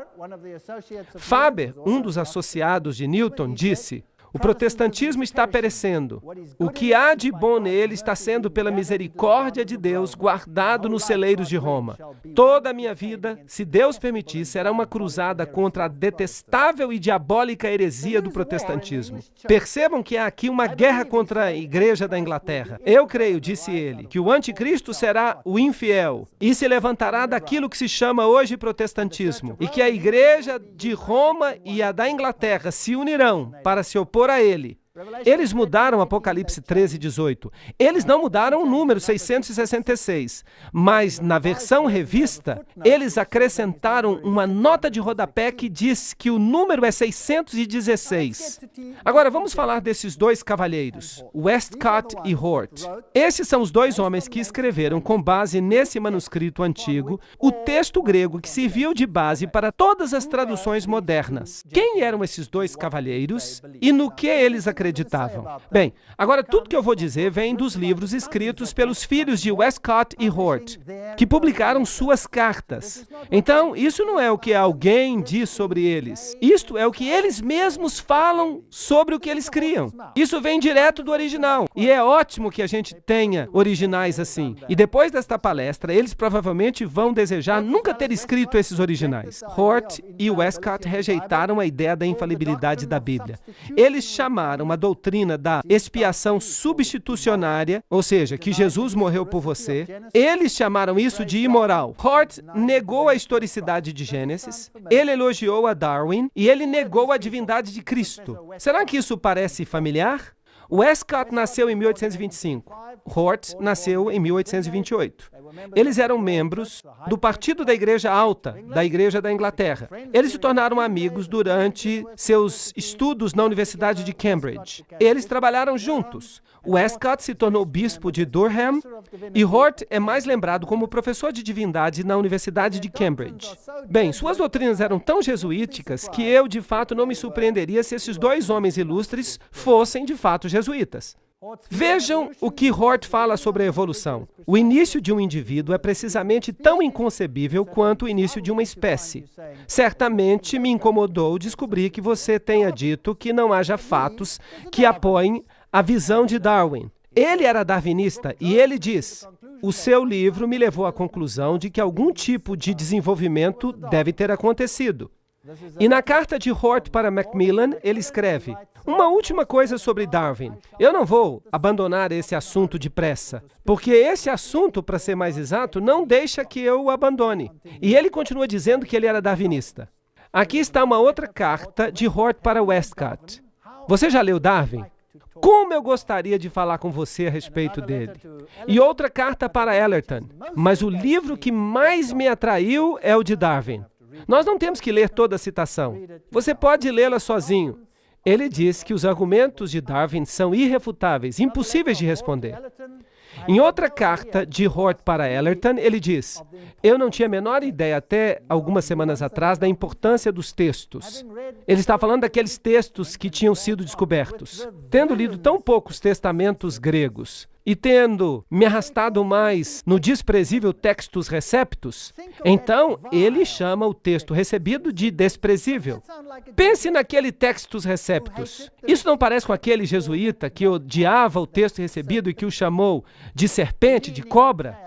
[SPEAKER 1] Faber, um dos associados de Newton, disse: o protestantismo está perecendo. O que há de bom nele está sendo, pela misericórdia de Deus, guardado nos celeiros de Roma. Toda a minha vida, se Deus permitir, será uma cruzada contra a detestável e diabólica heresia do protestantismo. Percebam que há aqui uma guerra contra a Igreja da Inglaterra. Eu creio, disse ele, que o anticristo será o infiel e se levantará daquilo que se chama hoje protestantismo, e que a Igreja de Roma e a da Inglaterra se unirão para se opor a ele. Eles mudaram Apocalipse 13:18. Eles não mudaram o número 666, mas na versão revista, eles acrescentaram uma nota de rodapé que diz que o número é 616. Agora, vamos falar desses dois cavalheiros, Westcott e Hort. Esses são os dois homens que escreveram, com base nesse manuscrito antigo, o texto grego que serviu de base para todas as traduções modernas. Quem eram esses dois cavalheiros e no que eles acreditavam? Bem, agora tudo que eu vou dizer vem dos livros escritos pelos filhos de Westcott e Hort, que publicaram suas cartas. Então, isso não é o que alguém diz sobre eles. Isto é o que eles mesmos falam sobre o que eles criam. Isso vem direto do original. E é ótimo que a gente tenha originais assim. E depois desta palestra, eles provavelmente vão desejar nunca ter escrito esses originais. Hort e Westcott rejeitaram a ideia da infalibilidade da Bíblia. Eles chamaram a doutrina da expiação substitucionária, ou seja, que Jesus morreu por você. Eles chamaram isso de imoral. Hort negou a historicidade de Gênesis, ele elogiou a Darwin e ele negou a divindade de Cristo. Será que isso parece familiar? Westcott nasceu em 1825. Hort nasceu em 1828. Eles eram membros do Partido da Igreja Alta, da Igreja da Inglaterra. Eles se tornaram amigos durante seus estudos na Universidade de Cambridge. Eles trabalharam juntos. Westcott se tornou bispo de Durham e Hort é mais lembrado como professor de divindade na Universidade de Cambridge. Bem, suas doutrinas eram tão jesuíticas que eu, de fato, não me surpreenderia se esses dois homens ilustres fossem, de fato, jesuítas. Vejam o que Hort fala sobre a evolução. O início de um indivíduo é precisamente tão inconcebível quanto o início de uma espécie. Certamente me incomodou descobrir que você tenha dito que não haja fatos que apoiem a visão de Darwin. Ele era darwinista e ele diz: o seu livro me levou à conclusão de que algum tipo de desenvolvimento deve ter acontecido. E na carta de Hort para Macmillan, ele escreve: uma última coisa sobre Darwin. Eu não vou abandonar esse assunto depressa, porque esse assunto, para ser mais exato, não deixa que eu o abandone. E ele continua dizendo que ele era darwinista. Aqui está uma outra carta de Hort para Westcott. Você já leu Darwin? Como eu gostaria de falar com você a respeito dele. E outra carta para Ellerton. Mas o livro que mais me atraiu é o de Darwin. Nós não temos que ler toda a citação. Você pode lê-la sozinho. Ele diz que os argumentos de Darwin são irrefutáveis, impossíveis de responder. Em outra carta de Hort para Ellerton, ele diz: eu não tinha a menor ideia até algumas semanas atrás da importância dos textos. Ele está falando daqueles textos que tinham sido descobertos. Tendo lido tão poucos testamentos gregos e tendo me arrastado mais no desprezível textus receptus, então ele chama o texto recebido de desprezível. Pense naquele textus receptus. Isso não parece com aquele jesuíta que odiava o texto recebido e que o chamou de serpente, de cobra?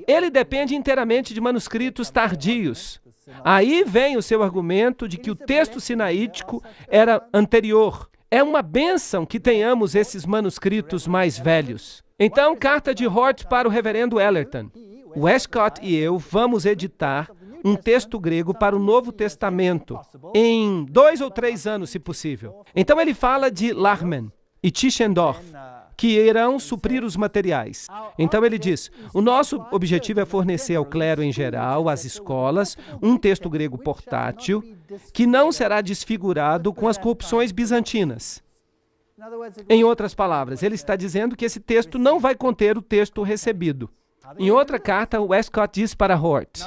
[SPEAKER 1] Ele depende inteiramente de manuscritos tardios. Aí vem o seu argumento de que o texto sinaítico era anterior. É uma bênção que tenhamos esses manuscritos mais velhos. Então, carta de Hort para o reverendo Ellerton. Westcott e eu vamos editar um texto grego para o Novo Testamento, em 2 ou 3 anos, se possível. Então ele fala de Lachmann e Tischendorf, que irão suprir os materiais. Então ele diz: o nosso objetivo é fornecer ao clero em geral, às escolas, um texto grego portátil que não será desfigurado com as corrupções bizantinas. Em outras palavras, ele está dizendo que esse texto não vai conter o texto recebido. Em outra carta, Westcott diz para Hort: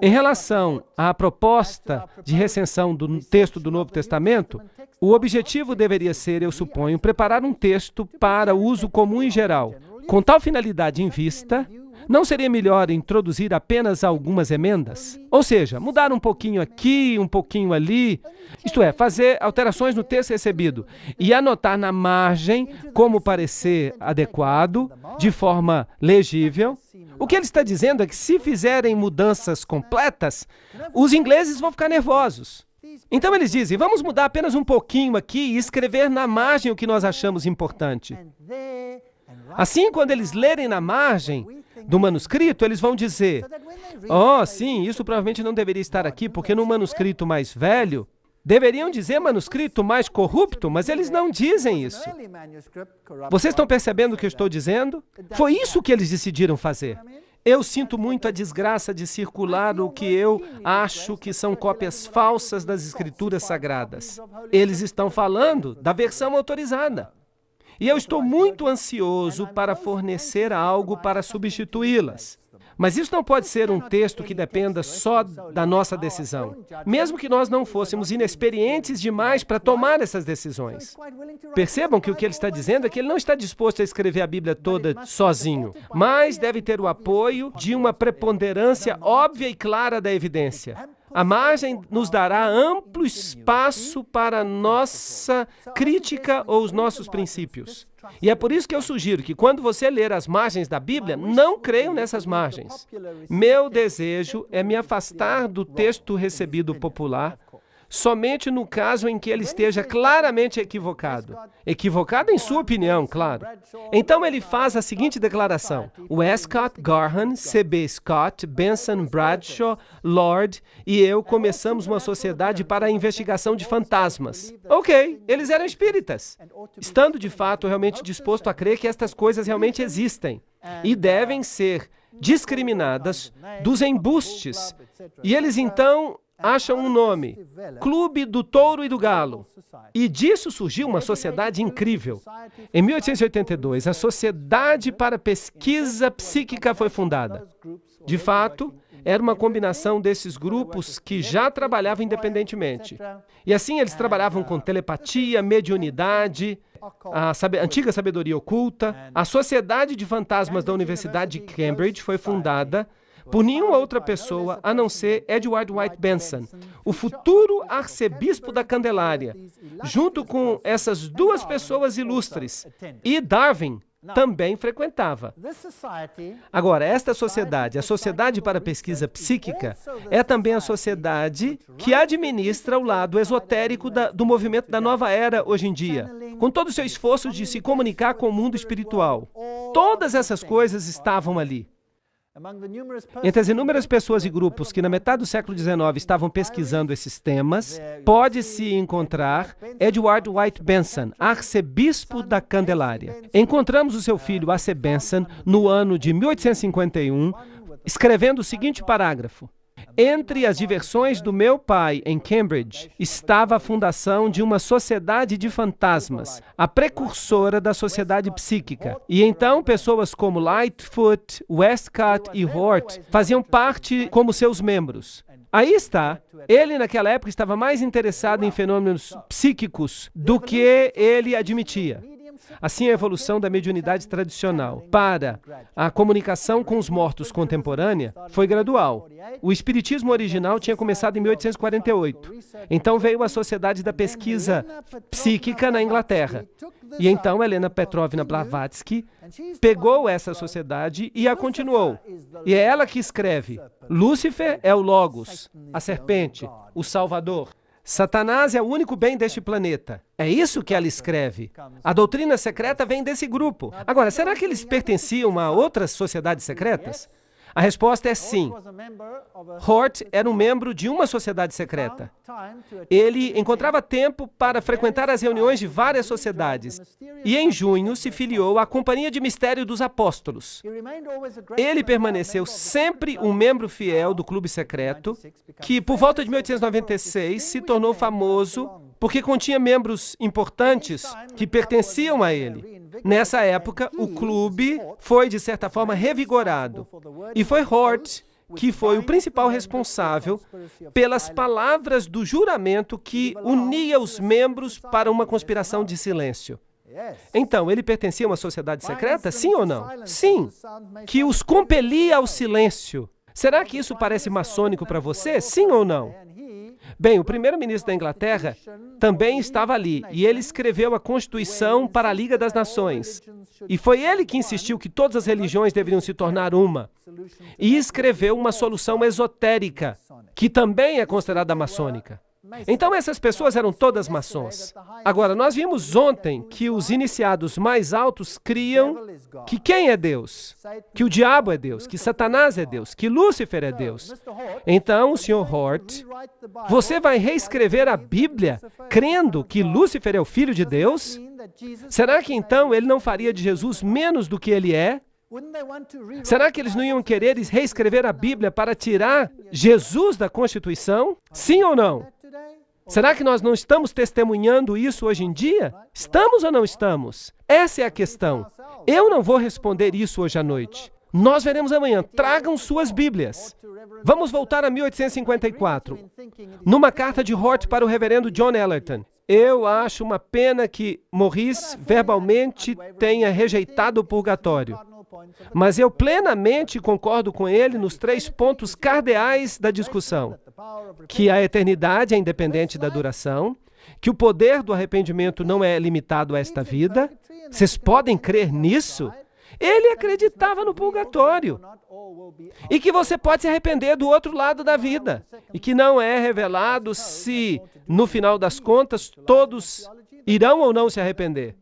[SPEAKER 1] em relação à proposta de recensão do texto do Novo Testamento, o objetivo deveria ser, eu suponho, preparar um texto para uso comum em geral. Com tal finalidade em vista, não seria melhor introduzir apenas algumas emendas? Ou seja, mudar um pouquinho aqui, um pouquinho ali, isto é, fazer alterações no texto recebido e anotar na margem como parecer adequado, de forma legível. O que ele está dizendo é que se fizerem mudanças completas, os ingleses vão ficar nervosos. Então eles dizem: vamos mudar apenas um pouquinho aqui e escrever na margem o que nós achamos importante. Assim, quando eles lerem na margem do manuscrito, eles vão dizer: oh, sim, isso provavelmente não deveria estar aqui, porque no manuscrito mais velho, Deveriam dizer manuscrito mais corrupto, mas eles não dizem isso. Vocês estão percebendo o que eu estou dizendo? Foi isso que eles decidiram fazer. Eu sinto muito a desgraça de circular o que eu acho que são cópias falsas das Escrituras Sagradas. Eles estão falando da versão autorizada. E eu estou muito ansioso para fornecer algo para substituí-las. Mas isso não pode ser um texto que dependa só da nossa decisão, mesmo que nós não fôssemos inexperientes demais para tomar essas decisões. Percebam que o que ele está dizendo é que ele não está disposto a escrever a Bíblia toda sozinho, mas deve ter o apoio de uma preponderância óbvia e clara da evidência. A margem nos dará amplo espaço para a nossa crítica ou os nossos princípios. E é por isso que eu sugiro que quando você ler as margens da Bíblia, não creiam nessas margens. Meu desejo é me afastar do texto recebido popular somente no caso em que ele esteja claramente equivocado. Equivocado em sua opinião, claro. Então ele faz a seguinte declaração: Westcott, Garhan, C.B. Scott, Benson, Bradshaw, Lord e eu começamos uma sociedade para a investigação de fantasmas. Ok, eles eram espíritas, estando de fato realmente disposto a crer que estas coisas realmente existem e devem ser discriminadas dos embustes. E eles então acham um nome, Clube do Touro e do Galo. E disso surgiu uma sociedade incrível. Em 1882, a Sociedade para Pesquisa Psíquica foi fundada. De fato, era uma combinação desses grupos que já trabalhavam independentemente. E assim eles trabalhavam com telepatia, mediunidade, a antiga sabedoria oculta. A Sociedade de Fantasmas da Universidade de Cambridge foi fundada por nenhuma outra pessoa a não ser Edward White Benson, o futuro arcebispo da Candelária, junto com essas duas pessoas ilustres. E Darwin também frequentava. Agora, esta sociedade, a Sociedade para a Pesquisa Psíquica, é também a sociedade que administra o lado esotérico do movimento da nova era hoje em dia, com todo o seu esforço de se comunicar com o mundo espiritual. Todas essas coisas estavam ali. Entre as inúmeras pessoas e grupos que na metade do século XIX estavam pesquisando esses temas, pode-se encontrar Edward White Benson, arcebispo da Candelária. Encontramos o seu filho, A.C. Benson, no ano de 1851, escrevendo o seguinte parágrafo: Entre as diversões do meu pai em Cambridge estava a fundação de uma sociedade de fantasmas, a precursora da sociedade psíquica. E então pessoas como Lightfoot, Westcott e Hort faziam parte como seus membros. Aí está, ele naquela época estava mais interessado em fenômenos psíquicos do que ele admitia. Assim, a evolução da mediunidade tradicional para a comunicação com os mortos contemporânea foi gradual. O espiritismo original tinha começado em 1848. Então veio a Sociedade da Pesquisa Psíquica na Inglaterra. E então Helena Petrovna Blavatsky pegou essa sociedade e a continuou. E é ela que escreve: Lúcifer é o Logos, a serpente, o Salvador. Satanás é o único bem deste planeta. É isso que ela escreve. A doutrina secreta vem desse grupo. Agora, será que eles pertenciam a outras sociedades secretas? A resposta é sim. Hort era um membro de uma sociedade secreta. Ele encontrava tempo para frequentar as reuniões de várias sociedades e, em junho, se filiou à Companhia de Mistério dos Apóstolos. Ele permaneceu sempre um membro fiel do clube secreto, que, por volta de 1896, se tornou famoso porque continha membros importantes que pertenciam a ele. Nessa época, o clube foi, de certa forma, revigorado. E foi Hort que foi o principal responsável pelas palavras do juramento que unia os membros para uma conspiração de silêncio. Então, ele pertencia a uma sociedade secreta? Sim ou não? Sim, que os compelia ao silêncio. Será que isso parece maçônico para você? Sim ou não? Bem, o primeiro-ministro da Inglaterra também estava ali, e ele escreveu a Constituição para a Liga das Nações. E foi ele que insistiu que todas as religiões deveriam se tornar uma. E escreveu uma solução esotérica, que também é considerada maçônica. Então essas pessoas eram todas maçons. Agora, nós vimos ontem que os iniciados mais altos criam que quem é Deus? Que o diabo é Deus, que Satanás é Deus, que Lúcifer é Deus. Então, o Sr. Hort, você vai reescrever a Bíblia crendo que Lúcifer é o filho de Deus? Será que então ele não faria de Jesus menos do que ele é? Será que eles não iam querer reescrever a Bíblia para tirar Jesus da Constituição? Sim ou não? Será que nós não estamos testemunhando isso hoje em dia? Estamos ou não estamos? Essa é a questão. Eu não vou responder isso hoje à noite. Nós veremos amanhã. Tragam suas Bíblias. Vamos voltar a 1854. Numa carta de Hort para o reverendo John Ellerton. Eu acho uma pena que Maurice verbalmente tenha rejeitado o purgatório. Mas eu plenamente concordo com ele nos 3 pontos cardeais da discussão. Que a eternidade é independente da duração, que o poder do arrependimento não é limitado a esta vida. Vocês podem crer nisso? Ele acreditava no purgatório. E que você pode se arrepender do outro lado da vida. E que não é revelado se, no final das contas, todos irão ou não se arrepender.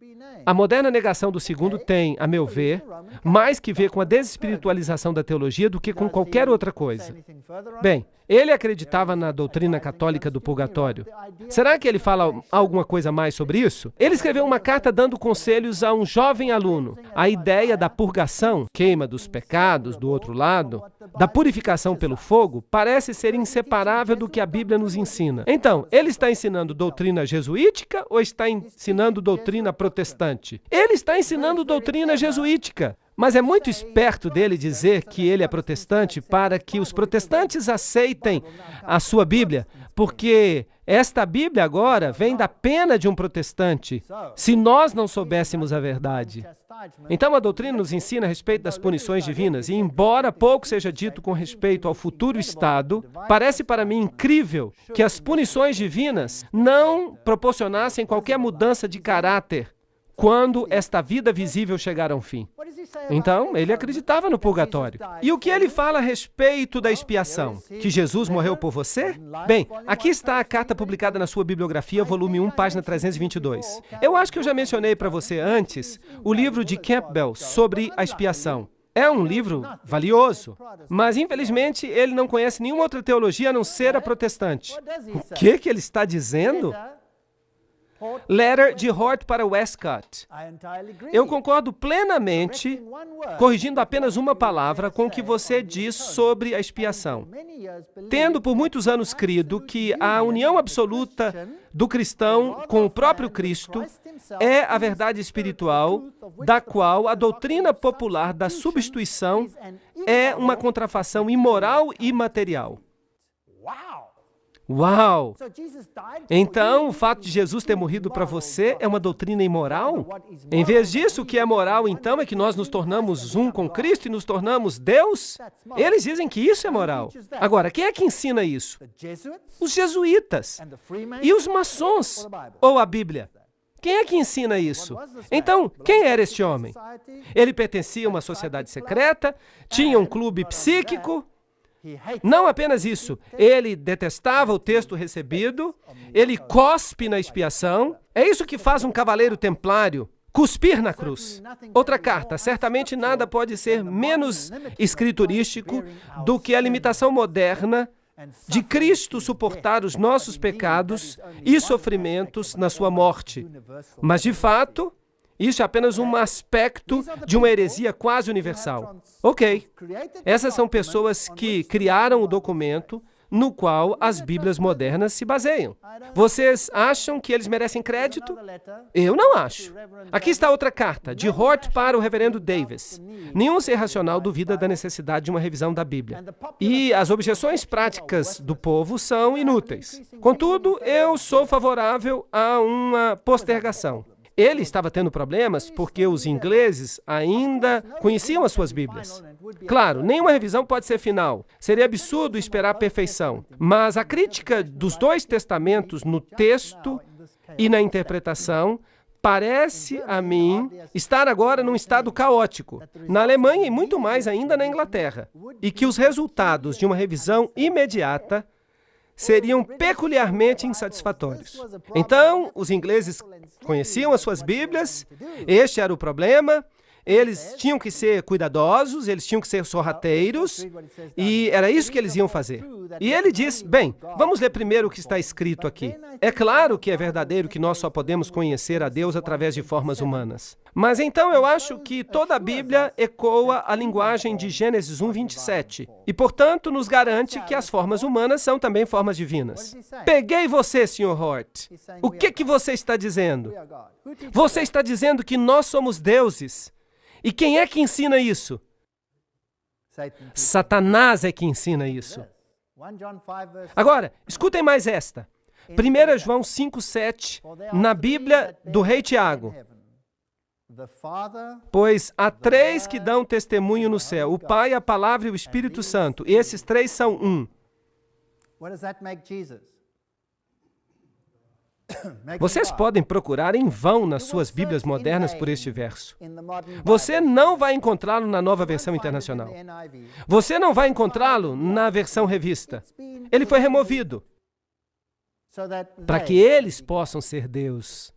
[SPEAKER 1] A moderna negação do segundo tem, a meu ver, mais que ver com a desespiritualização da teologia do que com qualquer outra coisa. Bem, ele acreditava na doutrina católica do purgatório. Será que ele fala alguma coisa mais sobre isso? Ele escreveu uma carta dando conselhos a um jovem aluno. A ideia da purgação, queima dos pecados, do outro lado, da purificação pelo fogo, parece ser inseparável do que a Bíblia nos ensina. Então, ele está ensinando doutrina jesuítica ou está ensinando doutrina protestante? Ele está ensinando doutrina jesuítica. Mas é muito esperto dele dizer que ele é protestante para que os protestantes aceitem a sua Bíblia, porque esta Bíblia agora vem da pena de um protestante, se nós não soubéssemos a verdade. Então a doutrina nos ensina a respeito das punições divinas, e embora pouco seja dito com respeito ao futuro estado, parece para mim incrível que as punições divinas não proporcionassem qualquer mudança de caráter quando esta vida visível chegar a um fim. Então, ele acreditava no purgatório. E o que ele fala a respeito da expiação? Que Jesus morreu por você? Bem, aqui está a carta publicada na sua bibliografia, volume 1, página 322. Eu acho que eu já mencionei para você antes o livro de Campbell sobre a expiação. É um livro valioso, mas infelizmente ele não conhece nenhuma outra teologia a não ser a protestante. O que ele está dizendo? Letter de Hort para Westcott. Eu concordo plenamente, corrigindo apenas uma palavra, com o que você diz sobre a expiação. Tendo por muitos anos crido que a união absoluta do cristão com o próprio Cristo é a verdade espiritual, da qual a doutrina popular da substituição é uma contrafação imoral e material. Uau! Então, o fato de Jesus ter morrido para você é uma doutrina imoral? Em vez disso, o que é moral, então, é que nós nos tornamos um com Cristo e nos tornamos Deus? Eles dizem que isso é moral. Agora, quem é que ensina isso? Os jesuítas e os maçons, ou a Bíblia. Quem é que ensina isso? Então, quem era este homem? Ele pertencia a uma sociedade secreta, tinha um clube psíquico. Não apenas isso, ele detestava o texto recebido, ele cospe na expiação. É isso que faz um cavaleiro templário, cuspir na cruz. Outra carta, certamente nada pode ser menos escriturístico do que a limitação moderna de Cristo suportar os nossos pecados e sofrimentos na sua morte. Mas, de fato, isso é apenas um aspecto de uma heresia quase universal. Ok, essas são pessoas que criaram o documento no qual as Bíblias modernas se baseiam. Vocês acham que eles merecem crédito? Eu não acho. Aqui está outra carta, de Hort para o reverendo Davis. Nenhum ser racional duvida da necessidade de uma revisão da Bíblia. E as objeções práticas do povo são inúteis. Contudo, eu sou favorável a uma postergação. Ele estava tendo problemas porque os ingleses ainda conheciam as suas Bíblias. Claro, nenhuma revisão pode ser final. Seria absurdo esperar a perfeição. Mas a crítica dos 2 testamentos no texto e na interpretação parece a mim estar agora num estado caótico, na Alemanha e muito mais ainda na Inglaterra. E que os resultados de uma revisão imediata seriam peculiarmente insatisfatórios. Então, os ingleses conheciam as suas Bíblias, este era o problema. Eles tinham que ser cuidadosos, eles tinham que ser sorrateiros, e era isso que eles iam fazer. E ele diz, bem, vamos ler primeiro o que está escrito aqui. É claro que é verdadeiro que nós só podemos conhecer a Deus através de formas humanas. Mas então eu acho que toda a Bíblia ecoa a linguagem de Gênesis 1:27, e portanto nos garante que as formas humanas são também formas divinas. Peguei você, Sr. Hort. O que você está dizendo? Você está dizendo que nós somos deuses. E quem é que ensina isso? Satanás é que ensina isso. Agora, escutem mais esta. 1 João 5:7, na Bíblia do Rei Tiago. Pois há três que dão testemunho no céu, o Pai, a Palavra e o Espírito Santo. E esses três são um. Vocês podem procurar em vão nas suas Bíblias modernas por este verso. Você não vai encontrá-lo na Nova Versão Internacional. Você não vai encontrá-lo na versão revista. Ele foi removido para que eles possam ser Deus.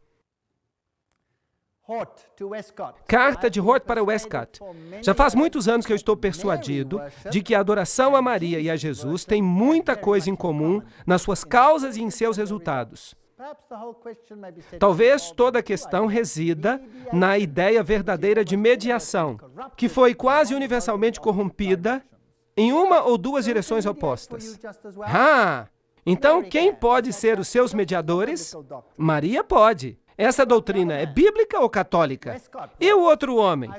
[SPEAKER 1] Carta de Hort para Westcott. Já faz muitos anos que eu estou persuadido de que a adoração a Maria e a Jesus tem muita coisa em comum nas suas causas e em seus resultados. Talvez toda a questão resida na ideia verdadeira de mediação, que foi quase universalmente corrompida em uma ou duas direções opostas. Então quem pode ser os seus mediadores? Maria pode. Essa doutrina é bíblica ou católica? E o outro homem?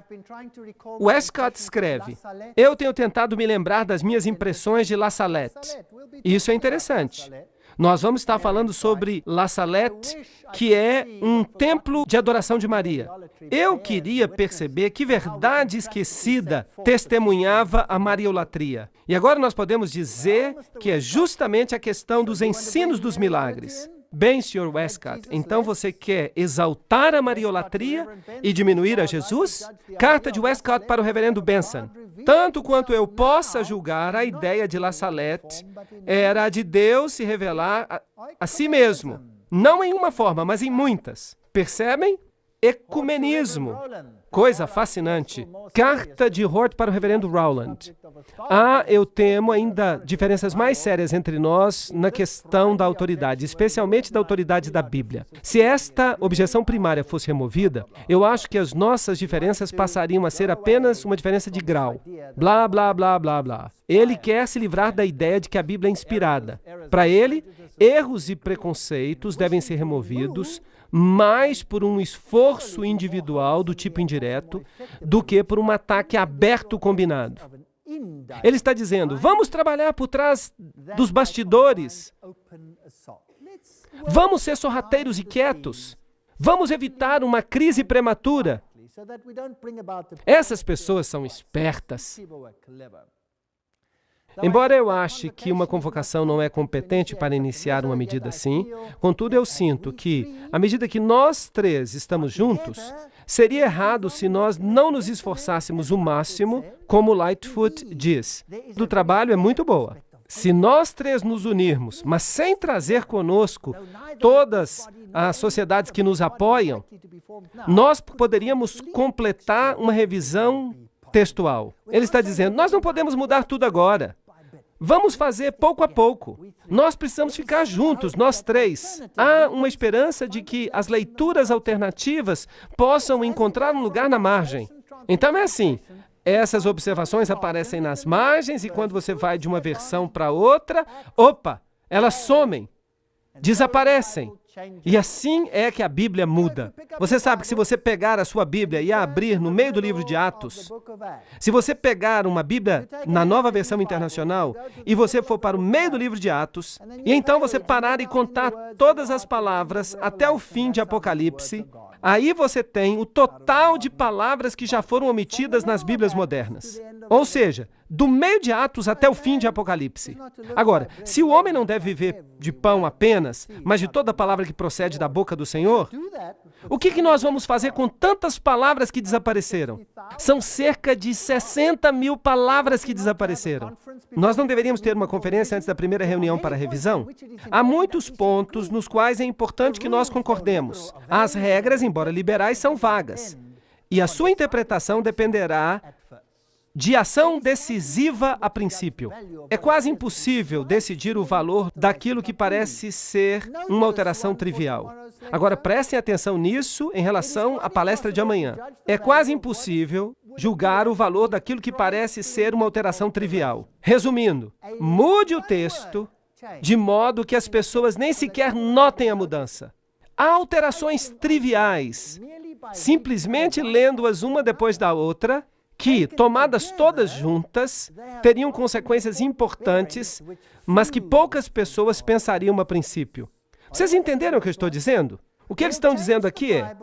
[SPEAKER 1] Westcott escreve, eu tenho tentado me lembrar das minhas impressões de La Salette. Isso é interessante. Nós vamos estar falando sobre La Salette, que é um templo de adoração de Maria. Eu queria perceber que verdade esquecida testemunhava a mariolatria. E agora nós podemos dizer que é justamente a questão dos ensinos dos milagres. Bem, Sr. Westcott, então você quer exaltar a mariolatria e diminuir a Jesus? Carta de Westcott para o reverendo Benson. Tanto quanto eu possa julgar, a ideia de La Salette era a de Deus se revelar a si mesmo. Não em uma forma, mas em muitas. Percebem? Ecumenismo. Coisa fascinante. Carta de Hort para o reverendo Rowland. Eu temo ainda diferenças mais sérias entre nós na questão da autoridade, especialmente da autoridade da Bíblia. Se esta objeção primária fosse removida, eu acho que as nossas diferenças passariam a ser apenas uma diferença de grau. Blá, blá, blá, blá, blá. Ele quer se livrar da ideia de que a Bíblia é inspirada. Para ele, erros e preconceitos devem ser removidos mais por um esforço individual do tipo indireto do que por um ataque aberto combinado. Ele está dizendo, vamos trabalhar por trás dos bastidores. Vamos ser sorrateiros e quietos. Vamos evitar uma crise prematura. Essas pessoas são espertas. Embora eu ache que uma convocação não é competente para iniciar uma medida assim, contudo eu sinto que, à medida que nós três estamos juntos, seria errado se nós não nos esforçássemos o máximo, como Lightfoot diz. Do trabalho é muito boa. Se nós três nos unirmos, mas sem trazer conosco todas as sociedades que nos apoiam, nós poderíamos completar uma revisão textual. Ele está dizendo, nós não podemos mudar tudo agora. Vamos fazer pouco a pouco. Nós precisamos ficar juntos, nós três. Há uma esperança de que as leituras alternativas possam encontrar um lugar na margem. Então é assim, essas observações aparecem nas margens e quando você vai de uma versão para outra, elas somem, desaparecem. E assim é que a Bíblia muda. Você sabe que se você pegar a sua Bíblia e a abrir no meio do livro de Atos, se você pegar uma Bíblia na Nova Versão Internacional e você for para o meio do livro de Atos, e então você parar e contar todas as palavras até o fim de Apocalipse, aí você tem o total de palavras que já foram omitidas nas Bíblias modernas. Ou seja, do meio de Atos até o fim de Apocalipse. Agora, se o homem não deve viver de pão apenas, mas de toda palavra que procede da boca do Senhor, o que nós vamos fazer com tantas palavras que desapareceram? São cerca de 60 mil palavras que desapareceram. Nós não deveríamos ter uma conferência antes da primeira reunião para revisão? Há muitos pontos nos quais é importante que nós concordemos. As regras, embora liberais, são vagas. E a sua interpretação dependerá de ação decisiva a princípio. É quase impossível decidir o valor daquilo que parece ser uma alteração trivial. Agora, prestem atenção nisso em relação à palestra de amanhã. É quase impossível julgar o valor daquilo que parece ser uma alteração trivial. Resumindo, mude o texto de modo que as pessoas nem sequer notem a mudança. Há alterações triviais, simplesmente lendo-as uma depois da outra, que, tomadas todas juntas, teriam consequências importantes, mas que poucas pessoas pensariam a princípio. Vocês entenderam o que eu estou dizendo? O que eles estão dizendo aqui é,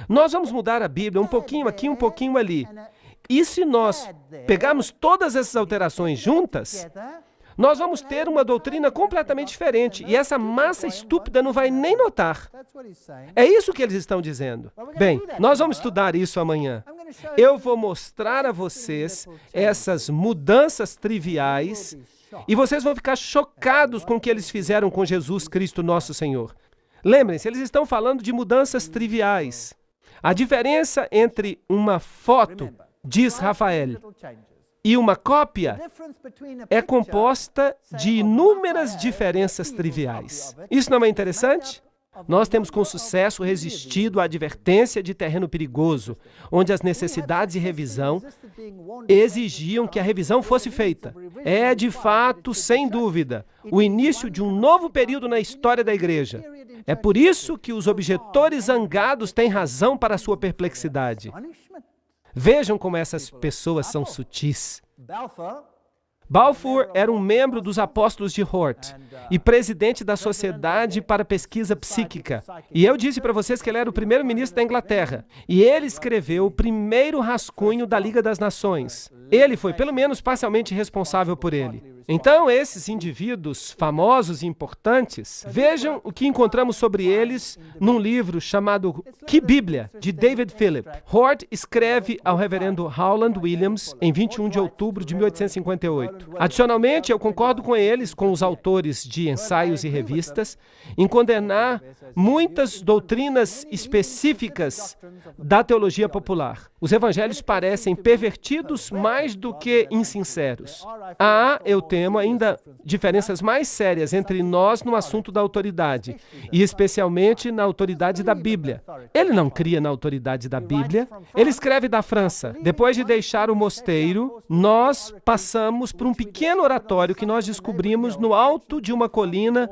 [SPEAKER 1] nós vamos mudar a Bíblia um pouquinho aqui, um pouquinho ali. E se nós pegarmos todas essas alterações juntas, nós vamos ter uma doutrina completamente diferente, e essa massa estúpida não vai nem notar. É isso que eles estão dizendo. Bem, nós vamos estudar isso amanhã. Eu vou mostrar a vocês essas mudanças triviais, e vocês vão ficar chocados com o que eles fizeram com Jesus Cristo, nosso Senhor. Lembrem-se, eles estão falando de mudanças triviais. A diferença entre uma foto, diz Rafael, e uma cópia é composta de inúmeras diferenças triviais. Isso não é interessante? Nós temos com sucesso resistido à advertência de terreno perigoso, onde as necessidades de revisão exigiam que a revisão fosse feita. É, de fato, sem dúvida, o início de um novo período na história da igreja. É por isso que os objetores zangados têm razão para a sua perplexidade. Vejam como essas pessoas são sutis. Balfour era um membro dos apóstolos de Hort e presidente da Sociedade para Pesquisa Psíquica. E eu disse para vocês que ele era o primeiro-ministro da Inglaterra. E ele escreveu o primeiro rascunho da Liga das Nações. Ele foi, pelo menos, parcialmente responsável por ele. Então, esses indivíduos famosos e importantes, vejam o que encontramos sobre eles num livro chamado Que Bíblia, de David Philip. Hort escreve ao reverendo Howland Williams em 21 de outubro de 1858. Adicionalmente, eu concordo com eles, com os autores de ensaios e revistas, em condenar muitas doutrinas específicas da teologia popular. Os evangelhos parecem pervertidos mais do que insinceros. Há, eu temo, ainda diferenças mais sérias entre nós no assunto da autoridade, e especialmente na autoridade da Bíblia. Ele não cria na autoridade da Bíblia. Ele escreve da França. Depois de deixar o mosteiro, nós passamos por um pequeno oratório que nós descobrimos no alto de uma colina,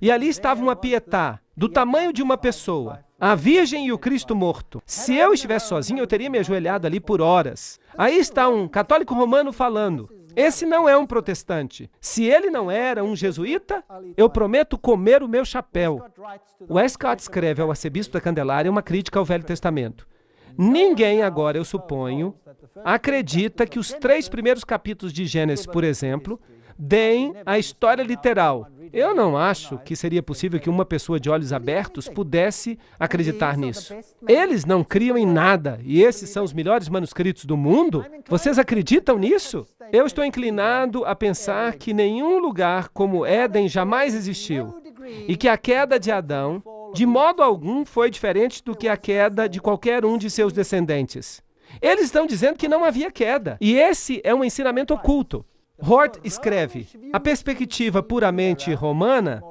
[SPEAKER 1] e ali estava uma pietá, do tamanho de uma pessoa, a Virgem e o Cristo morto. Se eu estivesse sozinho, eu teria me ajoelhado ali por horas. Aí está um católico romano falando. Esse não é um protestante. Se ele não era um jesuíta, eu prometo comer o meu chapéu. Westcott escreve ao arcebispo da Candelária uma crítica ao Velho Testamento. Ninguém agora, eu suponho, acredita que os 3 primeiros capítulos de Gênesis, por exemplo, deem a história literal. Eu não acho que seria possível que uma pessoa de olhos abertos pudesse acreditar nisso. Eles não criam em nada, e esses são os melhores manuscritos do mundo? Vocês acreditam nisso? Eu estou inclinado a pensar que nenhum lugar como Éden jamais existiu, e que a queda de Adão, de modo algum, foi diferente do que a queda de qualquer um de seus descendentes. Eles estão dizendo que não havia queda, e esse é um ensinamento oculto. Hort escreve, a perspectiva puramente romana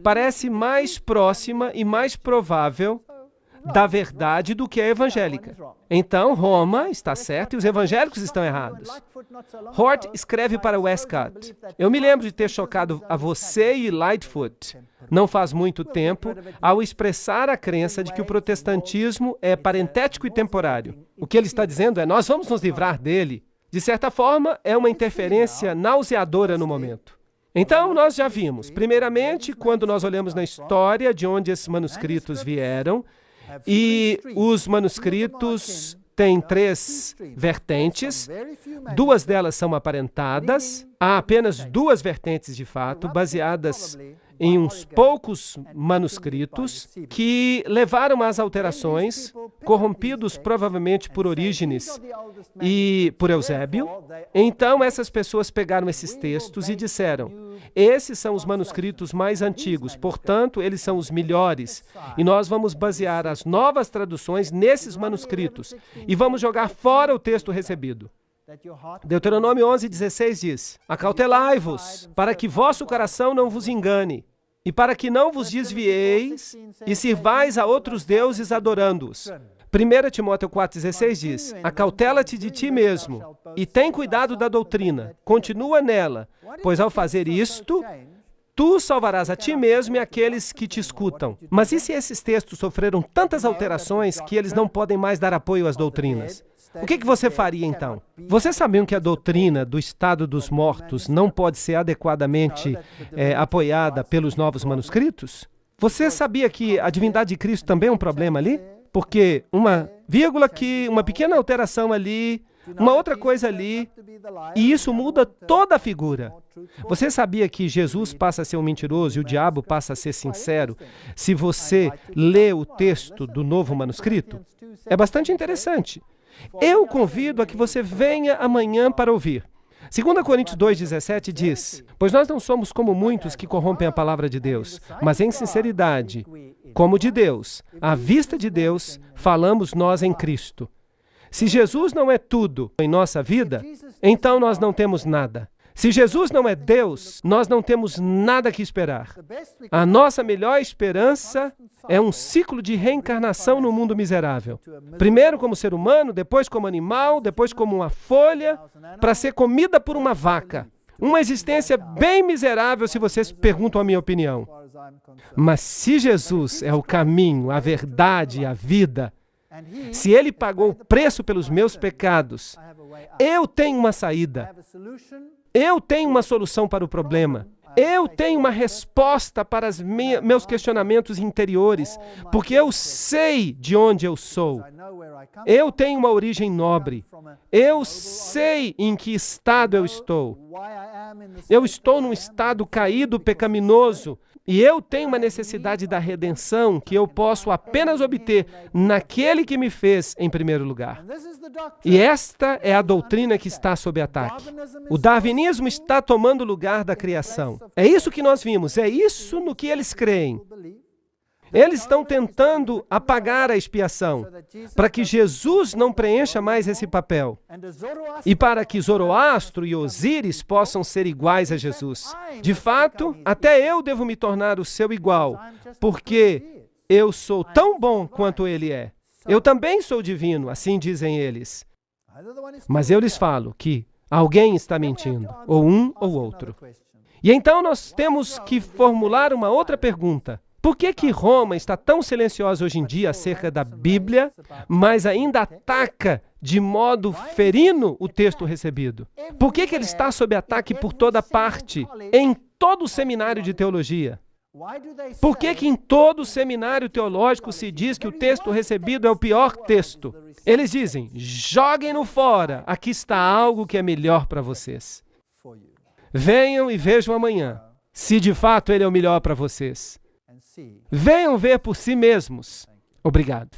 [SPEAKER 1] parece mais próxima e mais provável da verdade do que a evangélica. Então, Roma está certa e os evangélicos estão errados. Hort escreve para Westcott, eu me lembro de ter chocado a você e Lightfoot, não faz muito tempo, ao expressar a crença de que o protestantismo é parentético e temporário. O que ele está dizendo é, nós vamos nos livrar dele. De certa forma, é uma interferência nauseadora no momento. Então, nós já vimos, primeiramente, quando nós olhamos na história de onde esses manuscritos vieram, e os manuscritos tem 3 vertentes, 2 delas são aparentadas, há apenas 2 vertentes de fato, baseadas em uns poucos manuscritos que levaram às alterações, corrompidos provavelmente por Orígenes e por Eusébio. Então, essas pessoas pegaram esses textos e disseram: esses são os manuscritos mais antigos, portanto, eles são os melhores, e nós vamos basear as novas traduções nesses manuscritos, e vamos jogar fora o texto recebido. Deuteronômio 11:16 diz: acautelai-vos, para que vosso coração não vos engane, e para que não vos desvieis e sirvais a outros deuses adorando-os. 1 Timóteo 4,16 diz: acautela-te de ti mesmo, e tem cuidado da doutrina, continua nela, pois ao fazer isto, tu salvarás a ti mesmo e aqueles que te escutam. Mas e se esses textos sofreram tantas alterações que eles não podem mais dar apoio às doutrinas? O que você faria então? Vocês sabiam que a doutrina do estado dos mortos não pode ser adequadamente apoiada pelos novos manuscritos? Você sabia que a divindade de Cristo também é um problema ali? Porque uma vírgula aqui, uma pequena alteração ali, uma outra coisa ali, e isso muda toda a figura. Você sabia que Jesus passa a ser um mentiroso e o diabo passa a ser sincero se você lê o texto do novo manuscrito? É bastante interessante. Eu convido a que você venha amanhã para ouvir. 2 Coríntios 2,17 diz: pois nós não somos como muitos que corrompem a palavra de Deus, mas em sinceridade, como de Deus, à vista de Deus, falamos nós em Cristo. Se Jesus não é tudo em nossa vida, então nós não temos nada. Se Jesus não é Deus, nós não temos nada que esperar. A nossa melhor esperança é um ciclo de reencarnação no mundo miserável. Primeiro como ser humano, depois como animal, depois como uma folha, para ser comida por uma vaca. Uma existência bem miserável, se vocês perguntam a minha opinião. Mas se Jesus é o caminho, a verdade e a vida, se Ele pagou o preço pelos meus pecados, eu tenho uma saída. Eu tenho uma solução para o problema. Eu tenho uma resposta para os meus questionamentos interiores, porque eu sei de onde eu sou. Eu tenho uma origem nobre. Eu sei em que estado eu estou. Eu estou num estado caído, pecaminoso, e eu tenho uma necessidade da redenção que eu posso apenas obter naquele que me fez em primeiro lugar. E esta é a doutrina que está sob ataque. O darwinismo está tomando o lugar da criação. É isso que nós vimos, é isso no que eles creem. Eles estão tentando apagar a expiação, para que Jesus não preencha mais esse papel. E para que Zoroastro e Osíris possam ser iguais a Jesus. De fato, até eu devo me tornar o seu igual, porque eu sou tão bom quanto ele é. Eu também sou divino, assim dizem eles. Mas eu lhes falo que alguém está mentindo, ou um ou outro. E então nós temos que formular uma outra pergunta. Por que Roma está tão silenciosa hoje em dia acerca da Bíblia, mas ainda ataca de modo ferino o texto recebido? Por que ele está sob ataque por toda parte, em todo o seminário de teologia? Por que em todo o seminário teológico se diz que o texto recebido é o pior texto? Eles dizem: joguem-no fora, aqui está algo que é melhor para vocês. Venham e vejam amanhã, se de fato ele é o melhor para vocês. Venham ver por si mesmos. Obrigado.